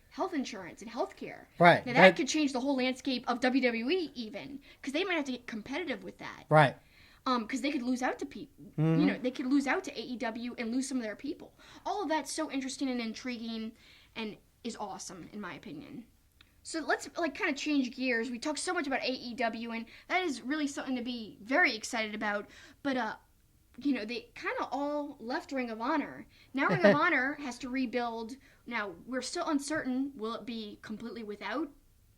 health insurance and health care. Right. Now that could change the whole landscape of WWE even, because they might have to get competitive with that. Right. Because they could lose out to people. They could lose out to AEW and lose some of their people. All of that's so interesting and intriguing and is awesome, in my opinion. So let's kind of change gears. We talked so much about AEW, and that is really something to be very excited about. But, they kind of all left Ring of Honor. Now Ring of Honor has to rebuild. Now, we're still uncertain. Will it be completely without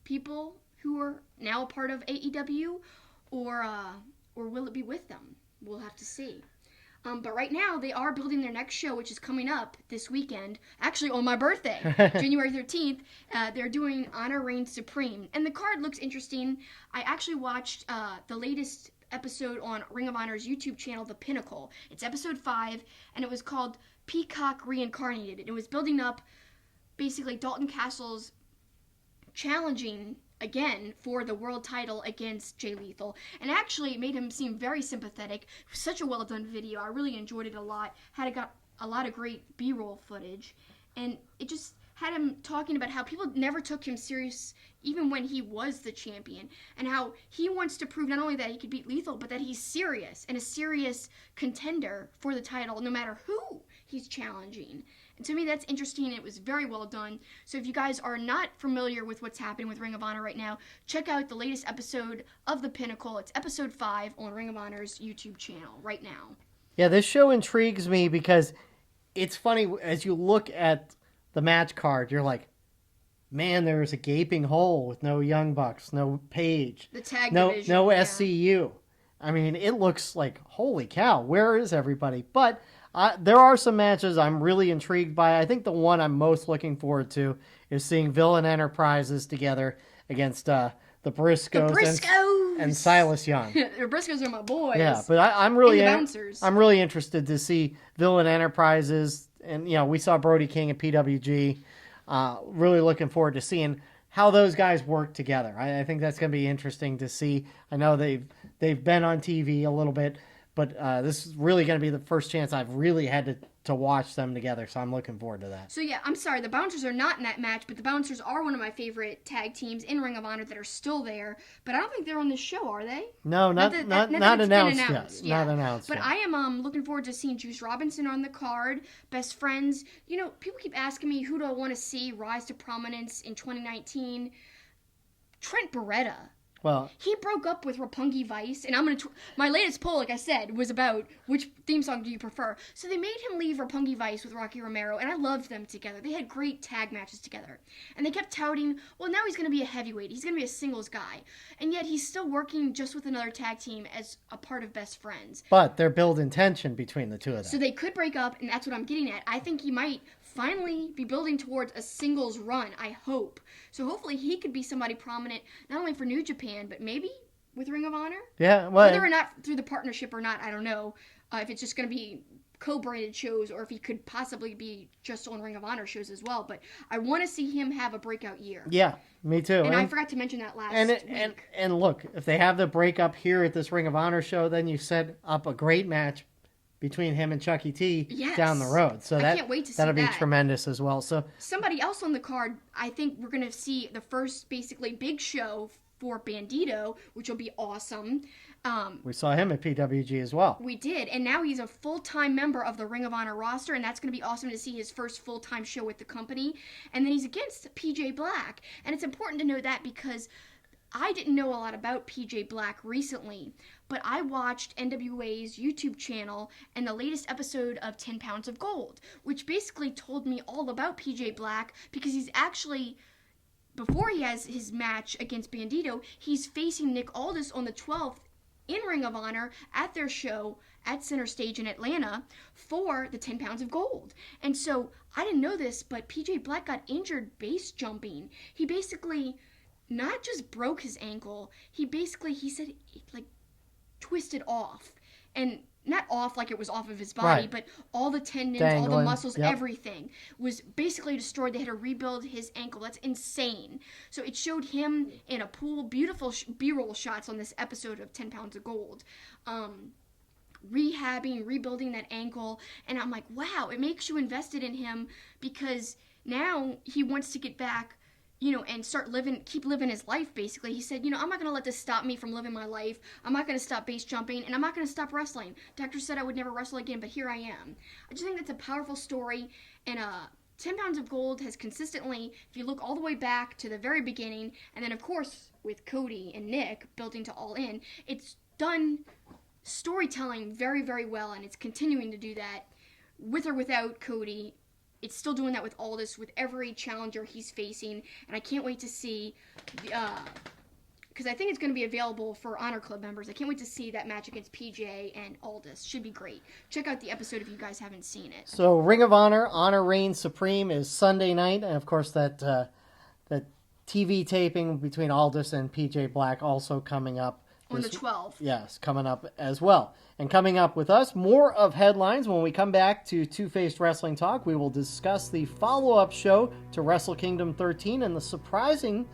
people who are now a part of AEW? Or will it be with them? We'll have to see. But right now, they are building their next show, which is coming up this weekend. Actually, on my birthday, January 13th. They're doing Honor Reigns Supreme. And the card looks interesting. I actually watched the latest episode on Ring of Honor's YouTube channel, The Pinnacle. It's episode 5, and it was called Peacock Reincarnated. And it was building up, basically, Dalton Castle's challenging again for the world title against Jay Lethal, and actually it made him seem very sympathetic. It was such a well done video. I really enjoyed it a lot. Got a lot of great B-roll footage, and it just had him talking about how people never took him serious even when he was the champion, and how he wants to prove not only that he could beat Lethal, but that he's serious and a serious contender for the title no matter who he's challenging. And to me, that's interesting. It was very well done. So if you guys are not familiar with what's happening with Ring of Honor right now, check out the latest episode of The Pinnacle. It's episode 5 on Ring of Honor's YouTube channel right now. Yeah, this show intrigues me because it's funny. As you look at the match card, you're like, man, there's a gaping hole with no Young Bucks, no Page, the tag division, no SCU. I mean, it looks like, holy cow, where is everybody? But there are some matches I'm really intrigued by. I think the one I'm most looking forward to is seeing Villain Enterprises together against the Briscoes, and Silas Young. The Briscoes are my boys. Yeah, but I'm really interested to see Villain Enterprises, and we saw Brody King at PWG. Really looking forward to seeing how those guys work together. I think that's going to be interesting to see. I know they've been on TV a little bit, but this is really going to be the first chance I've really had to watch them together, so I'm looking forward to that. So yeah, I'm sorry, the Bouncers are not in that match, but the Bouncers are one of my favorite tag teams in Ring of Honor that are still there, but I don't think they're on this show, are they? No, not announced yet. Yeah. Not announced but yet. I am looking forward to seeing Juice Robinson on the card, Best Friends. People keep asking me who do I want to see rise to prominence in 2019. Trent Beretta. Well, he broke up with Roppongi Vice, and my latest poll, like I said, was about which theme song do you prefer. So they made him leave Roppongi Vice with Rocky Romero, and I loved them together. They had great tag matches together. And they kept touting, well, now he's going to be a heavyweight. He's going to be a singles guy. And yet he's still working just with another tag team as a part of Best Friends. But they're building tension between the two of them. So they could break up, and that's what I'm getting at. I think he might finally be building towards a singles run, I hope. So hopefully he could be somebody prominent, not only for New Japan, but maybe with Ring of Honor? Yeah, well, whether or not through the partnership or not, I don't know. If it's just going to be co-branded shows or if he could possibly be just on Ring of Honor shows as well. But I want to see him have a breakout year. Yeah, me too. And I forgot to mention that last week. And look, if they have the breakup here at this Ring of Honor show, then you set up a great match between him and Chucky T down the road. So I can't wait to see that'll be tremendous as well. So somebody else on the card, I think we're going to see the first basically big show for Bandito, which will be awesome. We saw him at PWG as well. We did, and now he's a full-time member of the Ring of Honor roster, and that's going to be awesome to see his first full-time show with the company. And then he's against PJ Black, and it's important to know that because I didn't know a lot about PJ Black recently, but I watched NWA's YouTube channel and the latest episode of 10 Pounds of Gold, which basically told me all about PJ Black because he's actually, before he has his match against Bandito, he's facing Nick Aldis on the 12th in Ring of Honor at their show at Center Stage in Atlanta for the 10 Pounds of Gold. And so, I didn't know this, but PJ Black got injured base jumping. He basically not just broke his ankle, he said, like, twisted off. And not off like it was off of his body, but all the tendons, all the muscles, everything was basically destroyed. They had to rebuild his ankle. That's insane. So it showed him in a pool, beautiful B-roll shots on this episode of 10 Pounds of Gold. Rehabbing, rebuilding that ankle. And I'm like, wow, it makes you invested in him because now he wants to get back, and keep living his life, basically. He said, I'm not going to let this stop me from living my life. I'm not going to stop base jumping, and I'm not going to stop wrestling. Doctor said I would never wrestle again, but here I am. I just think that's a powerful story, and 10 Pounds of Gold has consistently, if you look all the way back to the very beginning, and then, of course, with Cody and Nick building to All In, it's done storytelling very, very well, and it's continuing to do that with or without Cody. It's still doing that with Aldis, with every challenger he's facing, and I can't wait to see, because I think it's going to be available for Honor Club members. I can't wait to see that match against PJ and Aldis. Should be great. Check out the episode if you guys haven't seen it. So Ring of Honor, Honor Reigns Supreme is Sunday night, and of course that TV taping between Aldis and PJ Black also coming up. On the 12th. Yes, coming up as well. And coming up with us, more of headlines. When we come back to Two-Faced Wrestling Talk, we will discuss the follow-up show to Wrestle Kingdom 13 and the surprising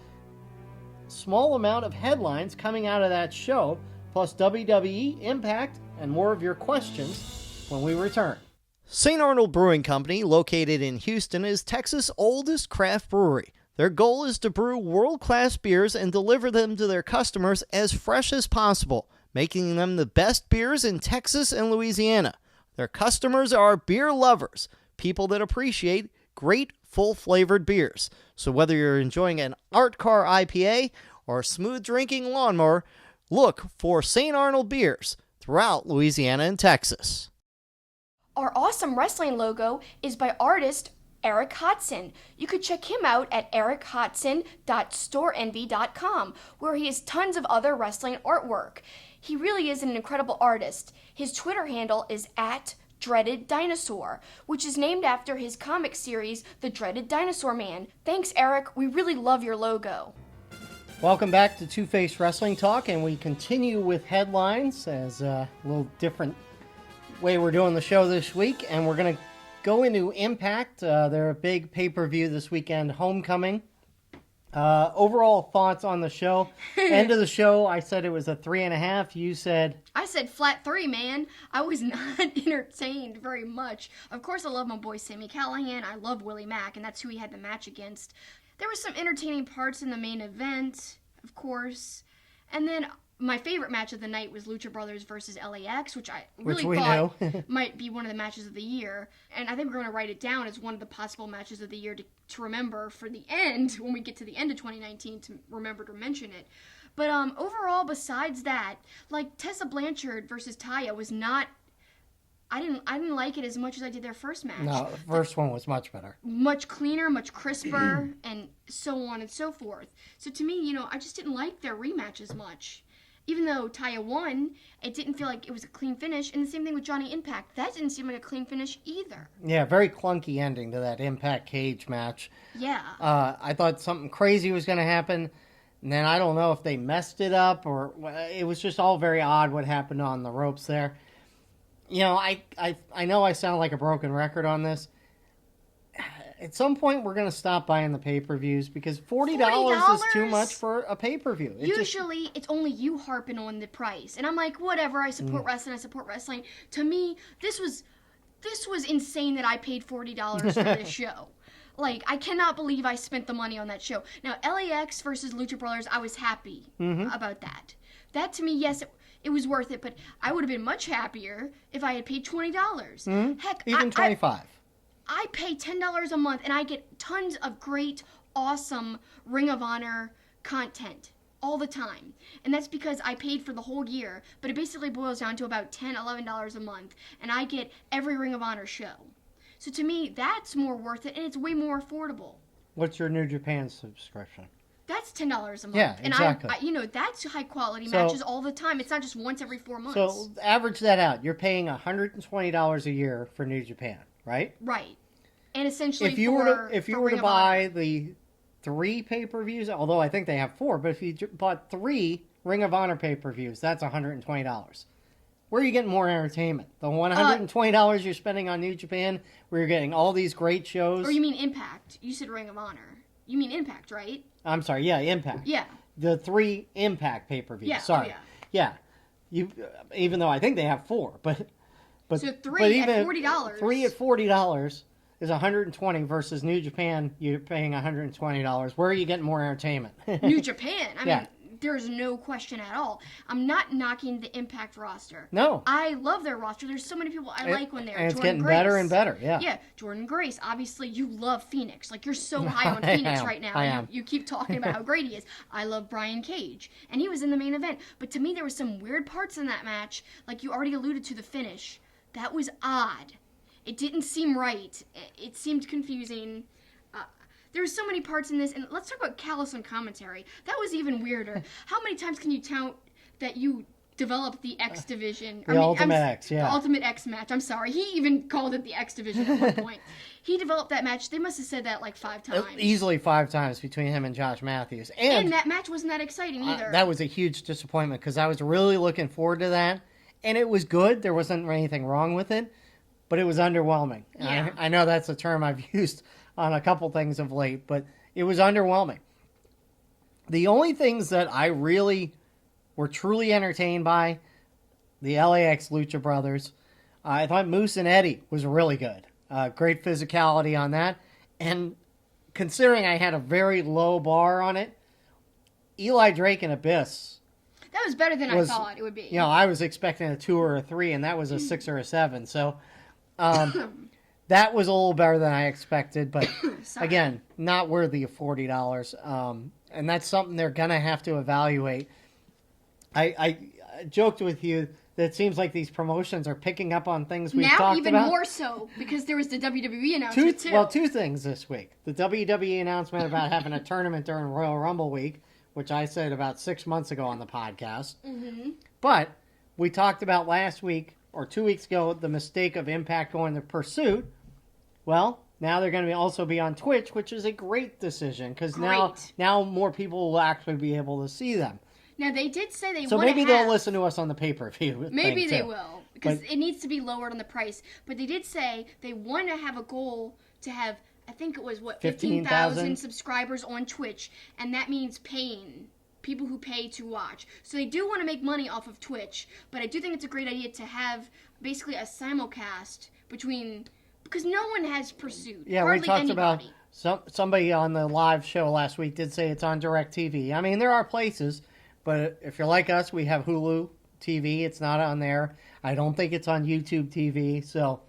small amount of headlines coming out of that show, plus WWE, Impact, and more of your questions when we return. St. Arnold Brewing Company, located in Houston, is Texas' oldest craft brewery. Their goal is to brew world-class beers and deliver them to their customers as fresh as possible, making them the best beers in Texas and Louisiana. Their customers are beer lovers, people that appreciate great, full-flavored beers. So whether you're enjoying an Art Car IPA or a smooth-drinking lawnmower, look for St. Arnold beers throughout Louisiana and Texas. Our awesome wrestling logo is by artist Eric Hodson. You could check him out at erichodson.storeenvy.com, where he has tons of other wrestling artwork. He really is an incredible artist. His Twitter handle is @Dreaded Dinosaur, which is named after his comic series, The Dreaded Dinosaur Man. Thanks, Eric. We really love your logo. Welcome back to Two-Faced Wrestling Talk, and we continue with headlines as a little different way we're doing the show this week, and we're going to go into Impact. They're a big pay-per-view this weekend, Homecoming. Overall thoughts on the show. End of the show, I said it was a 3.5. You said... I said flat 3, man. I was not entertained very much. Of course, I love my boy Sami Callihan. I love Willie Mack, and that's who he had the match against. There were some entertaining parts in the main event, of course. And then my favorite match of the night was Lucha Brothers versus LAX, which I really thought might be one of the matches of the year. And I think we're going to write it down as one of the possible matches of the year to remember for the end, when we get to the end of 2019, to remember to mention it. But overall, besides that, like Tessa Blanchard versus Taya was not... I didn't like it as much as I did their first match. No, the first one was much better. Much cleaner, much crisper, and so on and so forth. So to me, I just didn't like their rematch as much. Even though Taya won, it didn't feel like it was a clean finish. And the same thing with Johnny Impact. That didn't seem like a clean finish either. Yeah, very clunky ending to that Impact cage match. Yeah. I thought something crazy was going to happen. And then I don't know if they messed it up or... It was just all very odd what happened on the ropes there. You know, I know I sound like a broken record on this. At some point, we're going to stop buying the pay-per-views because $40 is too much for a pay-per-view. Usually, it's only you harping on the price. And I'm like, whatever, I support wrestling. To me, this was insane that I paid $40 for this show. Like, I cannot believe I spent the money on that show. Now, LAX versus Lucha Brothers, I was happy about that. That, to me, yes, it was worth it, but I would have been much happier if I had paid $20. Heck, even $25. I pay $10 a month, and I get tons of great, awesome Ring of Honor content all the time. And that's because I paid for the whole year, but it basically boils down to about $10, $11 a month, and I get every Ring of Honor show. So to me, that's more worth it, and it's way more affordable. What's your New Japan subscription? That's $10 a month. Yeah, exactly. And that's high-quality matches all the time. It's not just once every 4 months. So average that out. You're paying $120 a year for New Japan, right? Right. And essentially, if you were to buy the 3 pay-per-views, although I think they have 4, but if you bought 3 Ring of Honor pay-per-views, that's $120. Where are you getting more entertainment? The $120 you're spending on New Japan, where you're getting all these great shows? Or you mean Impact? You said Ring of Honor. You mean Impact, right? I'm sorry, yeah, Impact. Yeah. The 3 Impact pay-per-views. Yeah. Sorry. Oh, yeah. You, even though I think they have 4, but so 3 at $40. 3 at $40 is $120 versus New Japan. You're paying $120. Where are you getting more entertainment? New Japan. I mean, there's no question at all. I'm not knocking the Impact roster. No. I love their roster. There's so many people I like when they're. And it's Jordan getting Grace. better and better. Yeah. Yeah, Jordan Grace. Obviously, you love Phoenix. Like, you're so high on Phoenix right now. I am. You keep talking about how great he is. I love Brian Cage, and he was in the main event. But to me, there were some weird parts in that match. Like you already alluded to, the finish. That was odd. It didn't seem right. It seemed confusing. There were so many parts in this, and let's talk about Callus on commentary. That was even weirder. How many times can you count that you developed the X Division? The Ultimate X, yeah. The Ultimate X match. I'm sorry. He even called it the X Division at one point. He developed that match. They must have said that like 5 times. Easily 5 times between him and Josh Matthews. And that match wasn't that exciting either. That was a huge disappointment because I was really looking forward to that. And it was good. There wasn't anything wrong with it. But it was underwhelming. Yeah. I know that's a term I've used on a couple things of late, but it was underwhelming. The only things that I really were truly entertained by, the LAX Lucha Brothers. I thought Moose and Eddie was really good. Great physicality on that. And considering I had a very low bar on it, Eli Drake and Abyss. That was better than I thought it would be. You know, I was expecting a 2 or a 3, and that was a 6 or a 7. So that was a little better than I expected, but again, not worthy of $40. And that's something they're going to have to evaluate. I joked with you that it seems like these promotions are picking up on things we've talked about. Now even more so, because there was the WWE announcement too. Well, 2 things this week. The WWE announcement about having a tournament during Royal Rumble week, which I said about 6 months ago on the podcast. Mm-hmm. But we talked about last week, or 2 weeks ago, the mistake of Impact going to Pursuit. Well, now they're going to also be on Twitch, which is a great decision because now more people will actually be able to see them. Now, they did say they want to have... So maybe they'll listen to us on the pay-per-view. Maybe they will, because it needs to be lowered on the price. But they did say they want to have a goal to have, I think it was, 15,000 subscribers on Twitch, and that means paying. People who pay to watch. So they do want to make money off of Twitch, but I do think it's a great idea to have basically a simulcast between... Because no one has Pursuit. Yeah, hardly we talked anybody. about... Somebody on the live show last week did say it's on DirecTV. I mean, there are places, but if you're like us, we have Hulu TV. It's not on there. I don't think it's on YouTube TV. So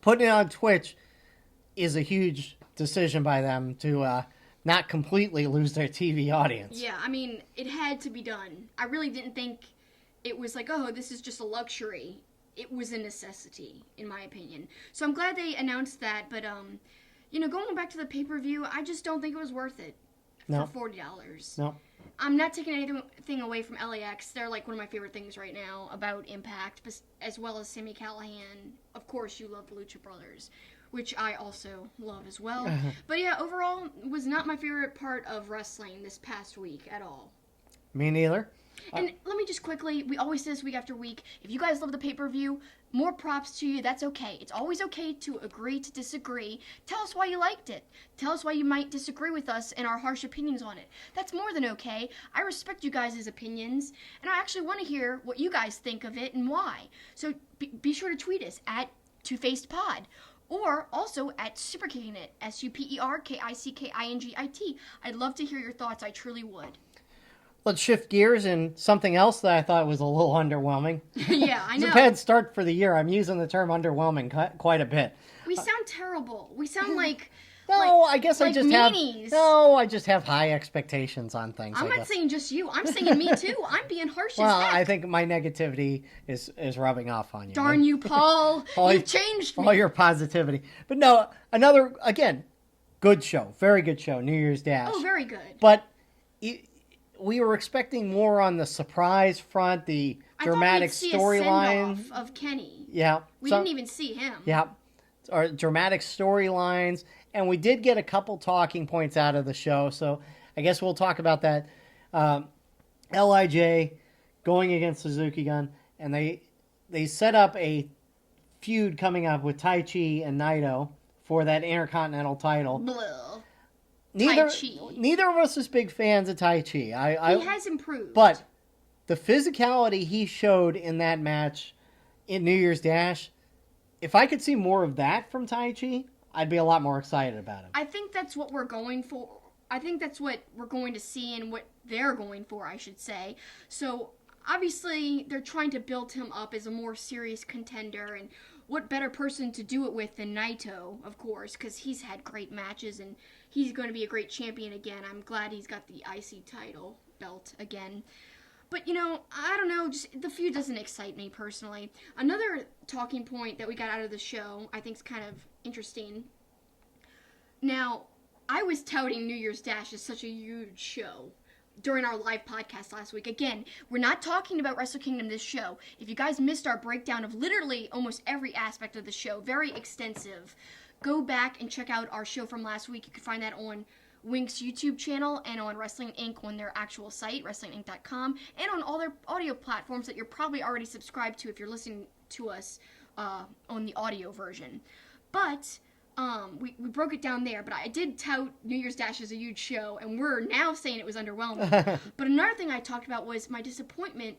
putting it on Twitch is a huge decision by them to... not completely lose their TV audience. Yeah, I mean, it had to be done. I really didn't think it was like, oh, this is just a luxury. It was a necessity, in my opinion. So I'm glad they announced that, but, going back to the pay-per-view, I just don't think it was worth it for $40. No. I'm not taking anything away from LAX. They're, like, one of my favorite things right now about Impact, as well as Sami Callihan. Of course, you love the Lucha Brothers, which I also love as well. But yeah, overall, was not my favorite part of wrestling this past week at all. Me neither. And let me just quickly, we always say this week after week, if you guys love the pay-per-view, more props to you, that's okay. It's always okay to agree to disagree. Tell us why you liked it. Tell us why you might disagree with us and our harsh opinions on it. That's more than okay. I respect you guys' opinions, and I actually want to hear what you guys think of it and why. So be sure to tweet us at TwoFacedPod. Or also at SuperKickingIt, SuperKickingIt. I'd love to hear your thoughts. I truly would. Let's shift gears and something else that I thought was a little underwhelming. Yeah, I know. It's a bad start for the year. I'm using the term underwhelming quite a bit. We sound terrible. We sound like... No, I guess I just meanies. I just have high expectations on things. I'm not saying just you. I'm saying me too. I'm being harsh as heck. Well, I think my negativity is rubbing off on you. Darn you, Paul. You've changed me. All your positivity. But no, another, again, good show. Very good show. New Year's Dash. Oh, very good. But we were expecting more on the surprise front, the dramatic storylines of Kenny. Yeah. We didn't even see him. Yeah. Or dramatic storylines. And we did get a couple talking points out of the show, so I guess we'll talk about that. LIJ going against Suzuki Gun, and they set up a feud coming up with Tai Chi and Naito for that Intercontinental title. Blah. Neither of us is big fans of Tai Chi. He has improved. But the physicality he showed in that match in New Year's Dash, if I could see more of that from Tai Chi, I'd be a lot more excited about him. I think that's what we're going for. I think that's what we're going to see and what they're going for, I should say. So, obviously, they're trying to build him up as a more serious contender, and what better person to do it with than Naito, of course, because he's had great matches, and he's going to be a great champion again. I'm glad he's got the IC title belt again. But, I don't know, just the feud doesn't excite me personally. Another talking point that we got out of the show, I think is kind of interesting. Now, I was touting New Year's Dash as such a huge show during our live podcast last week. Again, we're not talking about Wrestle Kingdom this show. If you guys missed our breakdown of literally almost every aspect of the show, very extensive, go back and check out our show from last week. You can find that on WINC's YouTube channel and on Wrestling Inc. on their actual site, WrestlingInc.com, and on all their audio platforms that you're probably already subscribed to if you're listening to us on the audio version. But we broke it down there, but I did tout New Year's Dash as a huge show, and we're now saying it was underwhelming. But another thing I talked about was my disappointment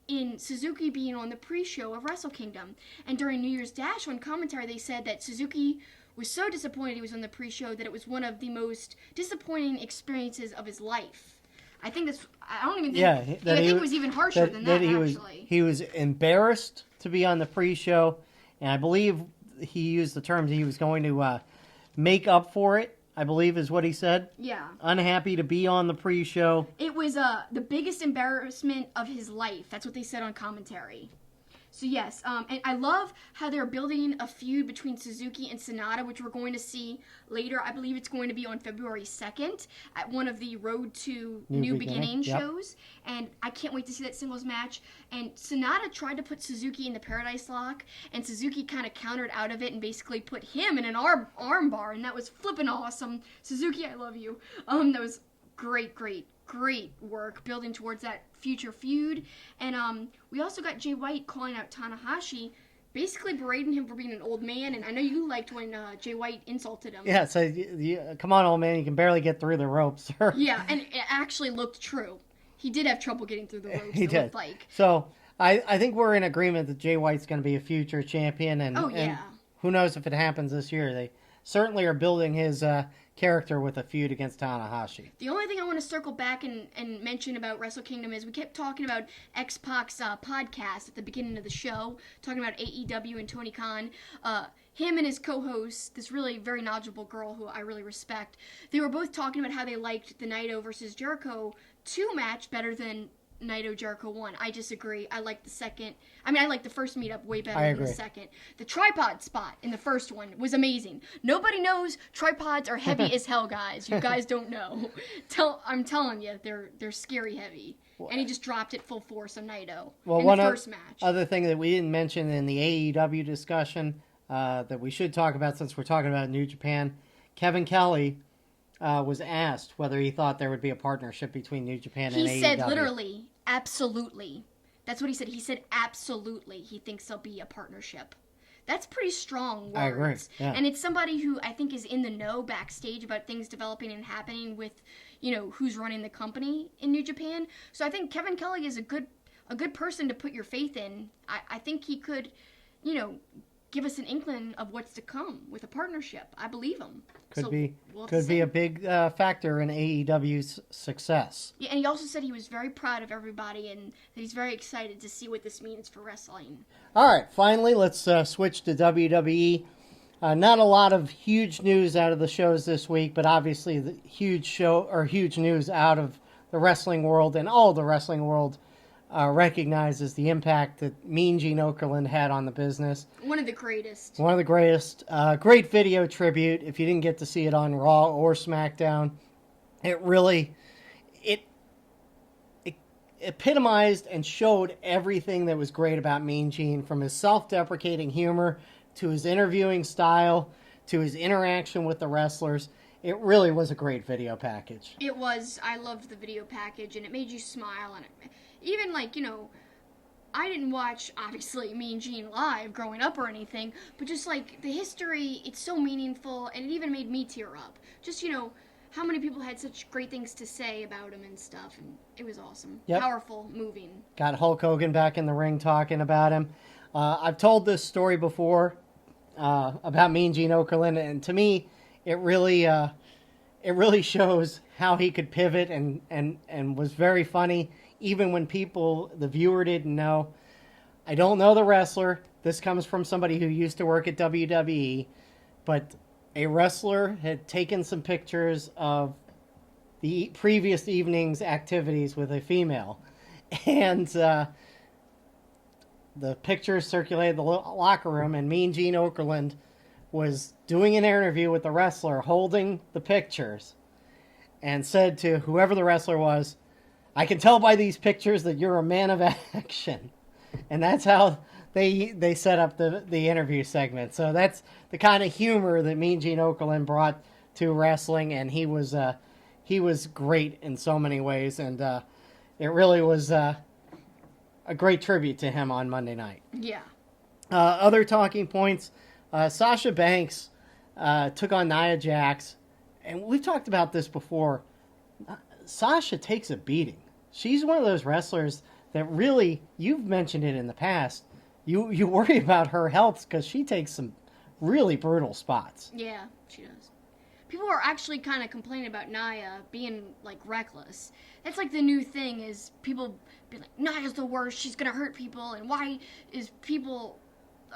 in Suzuki being on the pre-show of Wrestle Kingdom. And during New Year's Dash on commentary, they said that Suzuki was so disappointed he was on the pre-show that it was one of the most disappointing experiences of his life. I think that's, I don't even think, I think it was even harsher than that, actually. He was embarrassed to be on the pre-show, and I believe he used the terms he was going to make up for it, I believe is what he said. Yeah. Unhappy to be on the pre-show. It was the biggest embarrassment of his life. That's what they said on commentary. So yes, and I love how they're building a feud between Suzuki and Sonata, which we're going to see later. I believe it's going to be on February 2nd at one of the Road to New Beginning shows. And I can't wait to see that singles match. And Sonata tried to put Suzuki in the Paradise Lock, and Suzuki kind of countered out of it and basically put him in an arm bar, and that was flippin' awesome. Suzuki, I love you. That was great work building towards that future feud. And we also got Jay White calling out Tanahashi, basically berating him for being an old man. And I know you liked when Jay White insulted him. Yeah, so come on, old man, you can barely get through the ropes. Yeah, and it actually looked true. He did have trouble getting through the ropes. He did. Looked like. So I think we're in agreement that Jay White's going to be a future champion. And, and who knows if it happens this year. They certainly are building his character with a feud against Tanahashi. The only thing I want to circle back and mention about Wrestle Kingdom is we kept talking about X-Pac's podcast at the beginning of the show, talking about AEW and Tony Khan. Him and his co-host, this really very knowledgeable girl who I really respect, they were both talking about how they liked the Naito versus Jericho 2 match better than Naito Jericho 1. I disagree. I like the second. I mean, I like the first meetup way better than the second. The tripod spot in the first one was amazing. Nobody knows tripods are heavy as hell, guys. You guys don't know. I'm telling you, they're scary heavy. And he just dropped it full force on Naito in the first match. Other thing that we didn't mention in the AEW discussion that we should talk about since we're talking about New Japan, Kevin Kelly was asked whether he thought there would be a partnership between New Japan and AEW. He said literally, absolutely. That's what he said. He said absolutely. He thinks there'll be a partnership. That's pretty strong words. I agree. Yeah. And it's somebody who I think is in the know backstage about things developing and happening with, who's running the company in New Japan. So I think Kevin Kelly is a good person to put your faith in. I think he could, give us an inkling of what's to come with a partnership. I believe him. Could be a big factor in AEW's success. Yeah, and he also said he was very proud of everybody and that he's very excited to see what this means for wrestling. All right, finally, let's switch to WWE. Not a lot of huge news out of the shows this week, but obviously the huge news out of the wrestling world, and all the wrestling world recognizes the impact that Mean Gene Okerlund had on the business. One of the greatest. Great video tribute. If you didn't get to see it on Raw or SmackDown, it really epitomized and showed everything that was great about Mean Gene, from his self-deprecating humor to his interviewing style to his interaction with the wrestlers. It really was a great video package. It was. I loved the video package, and it made you smile. And even I didn't watch, obviously, Mean Gene live growing up or anything, but just the history, it's so meaningful, and it even made me tear up. Just, how many people had such great things to say about him and stuff, and it was awesome. Yep. Powerful, moving. Got Hulk Hogan back in the ring talking about him. I've told this story before about Mean Gene Okerlund, and to me, it really shows how he could pivot and was very funny, even when the viewer didn't know. I don't know the wrestler. This comes from somebody who used to work at WWE, but a wrestler had taken some pictures of the previous evening's activities with a female, and the pictures circulated the locker room, and Mean Gene Okerlund was doing an interview with the wrestler, holding the pictures, and said to whoever the wrestler was, "I can tell by these pictures that you're a man of action." And that's how they set up the interview segment. So that's the kind of humor that Mean Gene Okerlund brought to wrestling, and he was great in so many ways, and it really was a great tribute to him on Monday night. Yeah. Other talking points, Sasha Banks took on Nia Jax, and we've talked about this before. Sasha takes a beating. She's one of those wrestlers that really, you've mentioned it in the past, you worry about her health because she takes some really brutal spots. Yeah, she does. People are actually kind of complaining about Nia being, reckless. That's, the new thing is people be like, Nia's the worst, she's going to hurt people, and why is people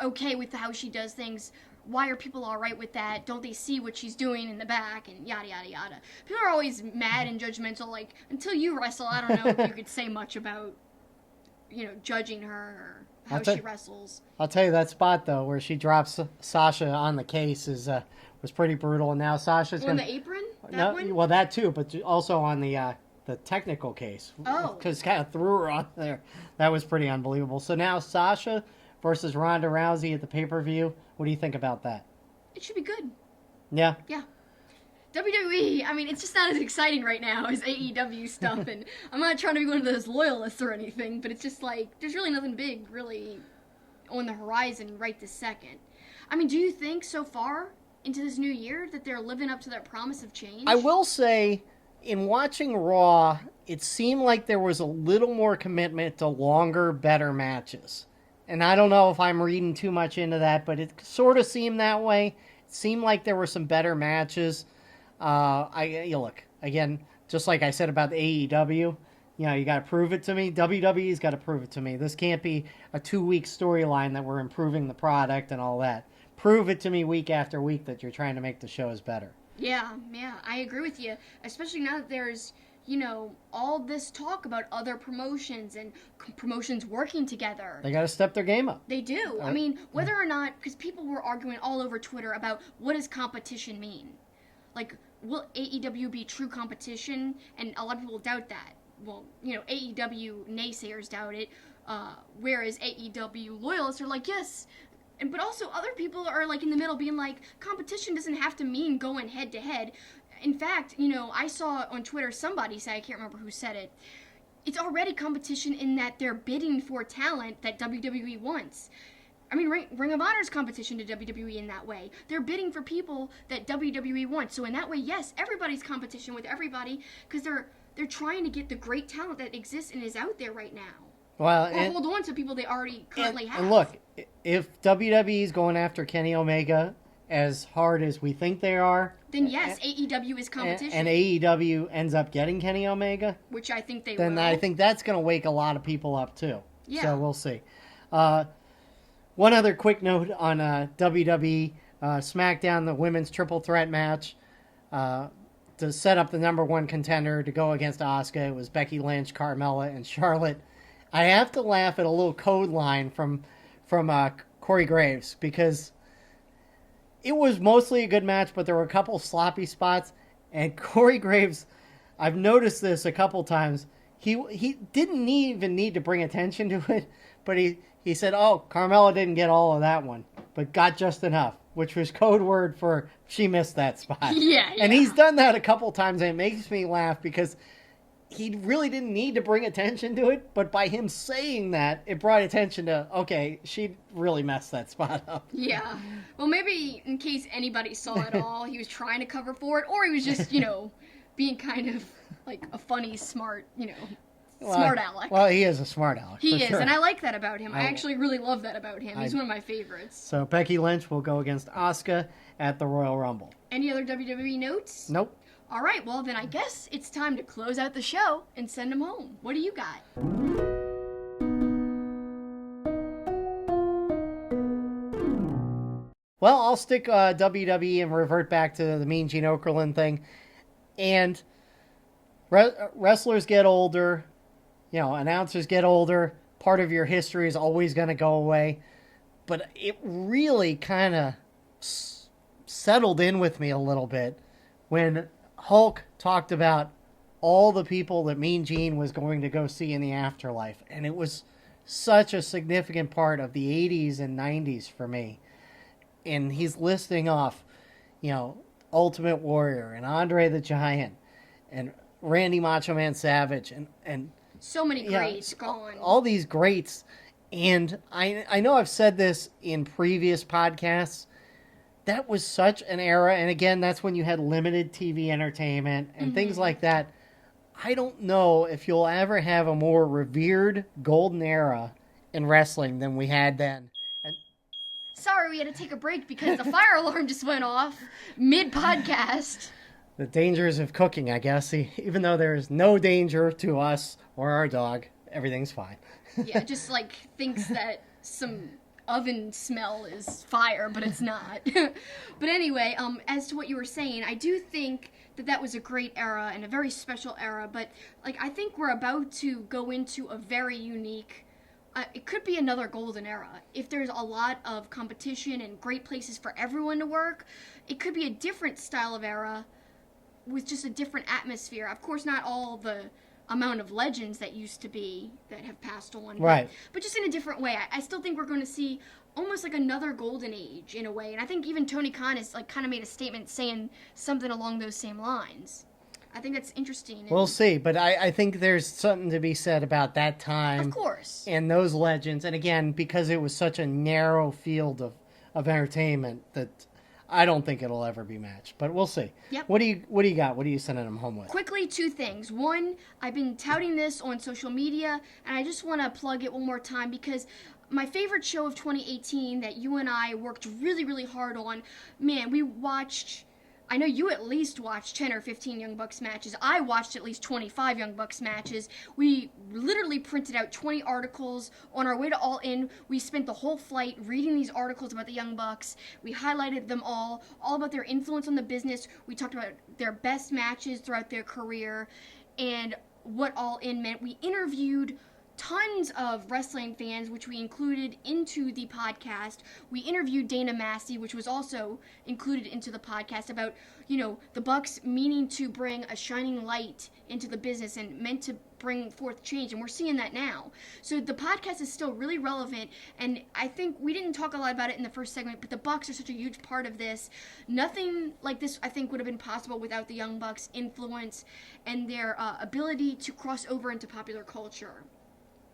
okay with how she does things? Why are people all right with that? Don't they see what she's doing in the back? And yada, yada, yada. People are always mad and judgmental, until you wrestle, I don't know if you could say much about, judging her or how she wrestles. I'll tell you, that spot, though, where she drops Sasha on the case was pretty brutal. And now Sasha's on the apron? One? Well, that too, but also on the technical case. Oh. Because kind of threw her on there. That was pretty unbelievable. So now Sasha versus Ronda Rousey at the pay-per-view. What do you think about that? It should be good. Yeah? Yeah. WWE, it's just not as exciting right now as AEW stuff, and I'm not trying to be one of those loyalists or anything, but it's just there's really nothing big really on the horizon right this second. Do you think so far into this new year that they're living up to their promise of change? I will say, in watching Raw, it seemed like there was a little more commitment to longer, better matches. And I don't know if I'm reading too much into that, but it sort of seemed that way. It seemed like there were some better matches. Look, again, just like I said about the AEW, you got to prove it to me. WWE's got to prove it to me. This can't be a 2-week storyline that we're improving the product and all that. Prove it to me week after week that you're trying to make the shows better. Yeah, I agree with you. Especially now that there's, all this talk about other promotions and promotions working together. They got to step their game up. They do. Whether or not, because people were arguing all over Twitter about what does competition mean? Will AEW be true competition? And a lot of people doubt that. Well, AEW naysayers doubt it, whereas AEW loyalists are like, yes. But also other people are in the middle being like, competition doesn't have to mean going head to head. In fact, I saw on Twitter somebody say, I can't remember who said it, it's already competition in that they're bidding for talent that WWE wants. I mean, Ring of Honor's competition to WWE in that way. They're bidding for people that WWE wants. So in that way, yes, everybody's competition with everybody because they're trying to get the great talent that exists and is out there right now. Well, or hold on to people they already currently have. And look, if WWE is going after Kenny Omega as hard as we think they are, then yes, AEW is competition. And AEW ends up getting Kenny Omega, which I think they then will. I think that's going to wake a lot of people up too. Yeah. So we'll see. One other quick note on WWE SmackDown, the women's triple threat match to set up the number one contender to go against Asuka. It was Becky Lynch, Carmella, and Charlotte. I have to laugh at a little code line from Corey Graves because it was mostly a good match, but there were a couple sloppy spots. And Corey Graves, I've noticed this a couple times. He didn't even need to bring attention to it, but he said, "Oh, Carmella didn't get all of that one, but got just enough," which was code word for she missed that spot. Yeah. And he's done that a couple times, and it makes me laugh because he really didn't need to bring attention to it, but by him saying that, it brought attention to, okay, she really messed that spot up. Yeah. Well, maybe in case anybody saw it all, he was trying to cover for it, or he was just, being kind of like a funny, smart, smart aleck. Well, he is a smart aleck. He is, sure. and I like that about him. I actually really love that about him. He's one of my favorites. So Becky Lynch will go against Asuka at the Royal Rumble. Any other WWE notes? Nope. All right, well, then I guess it's time to close out the show and send them home. What do you got? Well, I'll stick WWE and revert back to the Mean Gene Okerlund thing. And wrestlers get older, announcers get older. Part of your history is always going to go away. But it really kind of settled in with me a little bit when Hulk talked about all the people that Mean Gene was going to go see in the afterlife. And it was such a significant part of the 80s and 90s for me. And he's listing off, Ultimate Warrior and Andre the Giant and Randy Macho Man Savage and so many greats gone. All these greats. And I know I've said this in previous podcasts. That was such an era. And again, that's when you had limited TV entertainment and things like that. I don't know if you'll ever have a more revered golden era in wrestling than we had then. Sorry, we had to take a break because the fire alarm just went off mid-podcast. The dangers of cooking, I guess. Even though there is no danger to us or our dog, everything's fine. Yeah, just thinks that some oven smell is fire, but it's not. But anyway, as to what you were saying, I do think that was a great era and a very special era, but I think we're about to go into a very unique it could be another golden era. If there's a lot of competition and great places for everyone to work, it could be a different style of era with just a different atmosphere. Of course, not all the amount of legends that used to be that have passed on. Right. But just in a different way. I still think we're going to see almost like another golden age in a way. And I think even Tony Khan has kind of made a statement saying something along those same lines. I think that's interesting. We'll see, but I think there's something to be said about that time. Of course. And those legends. And again, because it was such a narrow field of entertainment that I don't think it'll ever be matched. But we'll see. Yep. What do you got? What are you sending them home with? Quickly, two things. One, I've been touting this on social media, and I just want to plug it one more time because my favorite show of 2018 that you and I worked really, really hard on, man, we watched... I know you at least watched 10 or 15 Young Bucks matches. I watched at least 25 Young Bucks matches. We literally printed out 20 articles. On our way to All In, we spent the whole flight reading these articles about the Young Bucks. We highlighted them all about their influence on the business. We talked about their best matches throughout their career and what All In meant. We interviewed tons of wrestling fans, which we included into the podcast. We interviewed Dana Massey, which was also included into the podcast, about, the Bucks meaning to bring a shining light into the business and meant to bring forth change, and we're seeing that now. So the podcast is still really relevant, and I think we didn't talk a lot about it in the first segment, but the Bucks are such a huge part of this. Nothing like this, I think, would have been possible without the Young Bucks' influence and their ability to cross over into popular culture.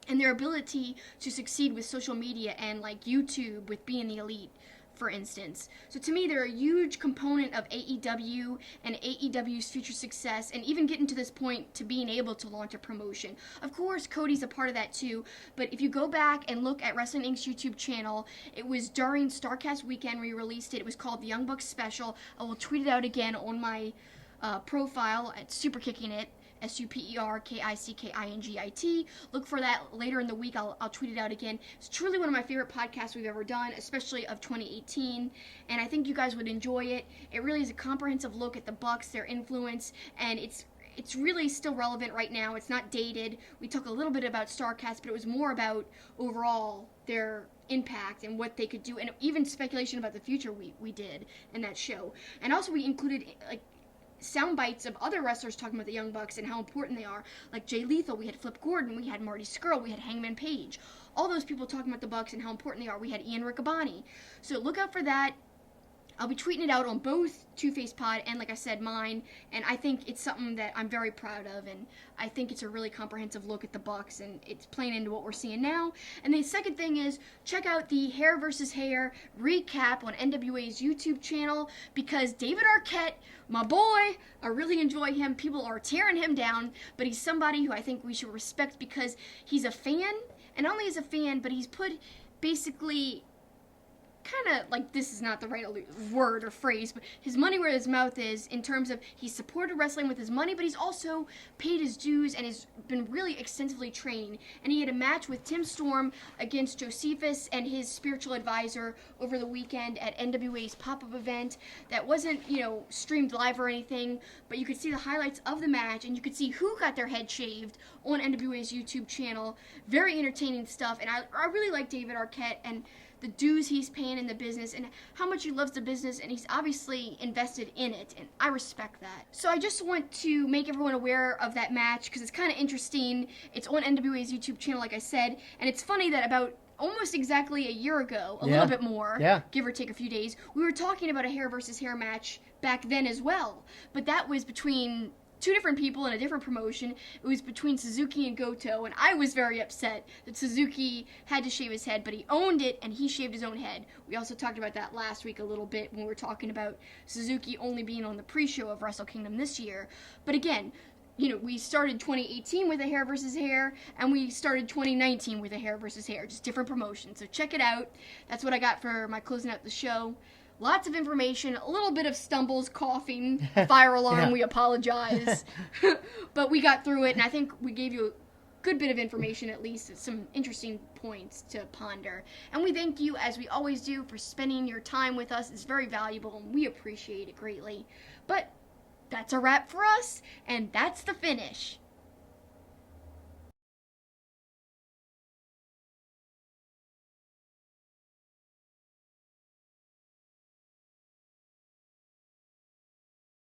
And their ability to succeed with social media and like YouTube with Being the Elite, for instance. So to me, they're a huge component of AEW and AEW's future success, and even getting to this point to being able to launch a promotion. Of course, Cody's a part of that too, but if you go back and look at Wrestling Inc.'s YouTube channel, it was during StarCast weekend we released it. It was called the Young Bucks Special. I will tweet it out again on my profile at Super Kicking It. SUPERKICKINGIT. Look for that later in the week. I'll tweet it out again. It's truly one of my favorite podcasts we've ever done, especially of 2018, and I think you guys would enjoy it. It really is a comprehensive look at the Bucks, their influence, and it's really still relevant right now. It's not dated. We talk a little bit about StarCast, but it was more about overall their impact and what they could do, and even speculation about the future we did in that show. And also we included like sound bites of other wrestlers talking about the Young Bucks and how important they are, like Jay Lethal. We had Flip Gordon, we had Marty Scurll, we had Hangman Page. All those people talking about the Bucks and how important they are. We had Ian Riccaboni. So look out for that. I'll be tweeting it out on both Two-Face Pod and, like I said, mine, and I think it's something that I'm very proud of, and I think it's a really comprehensive look at the Bucks, and it's playing into what we're seeing now. And the second thing is, check out the Hair vs. Hair recap on NWA's YouTube channel, because David Arquette, my boy, I really enjoy him. People are tearing him down, but he's somebody who I think we should respect because he's a fan, and not only is a fan, but he's put basically kind of like, this is not the right word or phrase, but his money where his mouth is, in terms of he's supported wrestling with his money, but he's also paid his dues and has been really extensively trained. And he had a match with Tim Storm against Josephus and his spiritual advisor over the weekend at NWA's pop-up event that wasn't, streamed live or anything, but you could see the highlights of the match, and you could see who got their head shaved on NWA's YouTube channel. Very entertaining stuff, and I really like David Arquette and the dues he's paying in the business and how much he loves the business, and he's obviously invested in it, and I respect that. So I just want to make everyone aware of that match because it's kind of interesting. It's on NWA's YouTube channel, like I said, and it's funny that about almost exactly a year ago, a little bit more, give or take a few days, we were talking about a hair versus hair match back then as well, but that was between two different people in a different promotion. It was between Suzuki and Goto, and I was very upset that Suzuki had to shave his head, but he owned it and he shaved his own head. We also talked about that last week a little bit when we were talking about Suzuki only being on the pre-show of Wrestle Kingdom this year. But again, we started 2018 with a hair versus hair, and we started 2019 with a hair versus hair, just different promotions. So check it out. That's what I got for my closing out the show. Lots of information, a little bit of stumbles, coughing, fire alarm, we apologize. But we got through it, and I think we gave you a good bit of information, at least some interesting points to ponder. And we thank you, as we always do, for spending your time with us. It's very valuable, and we appreciate it greatly. But that's a wrap for us, and that's the finish.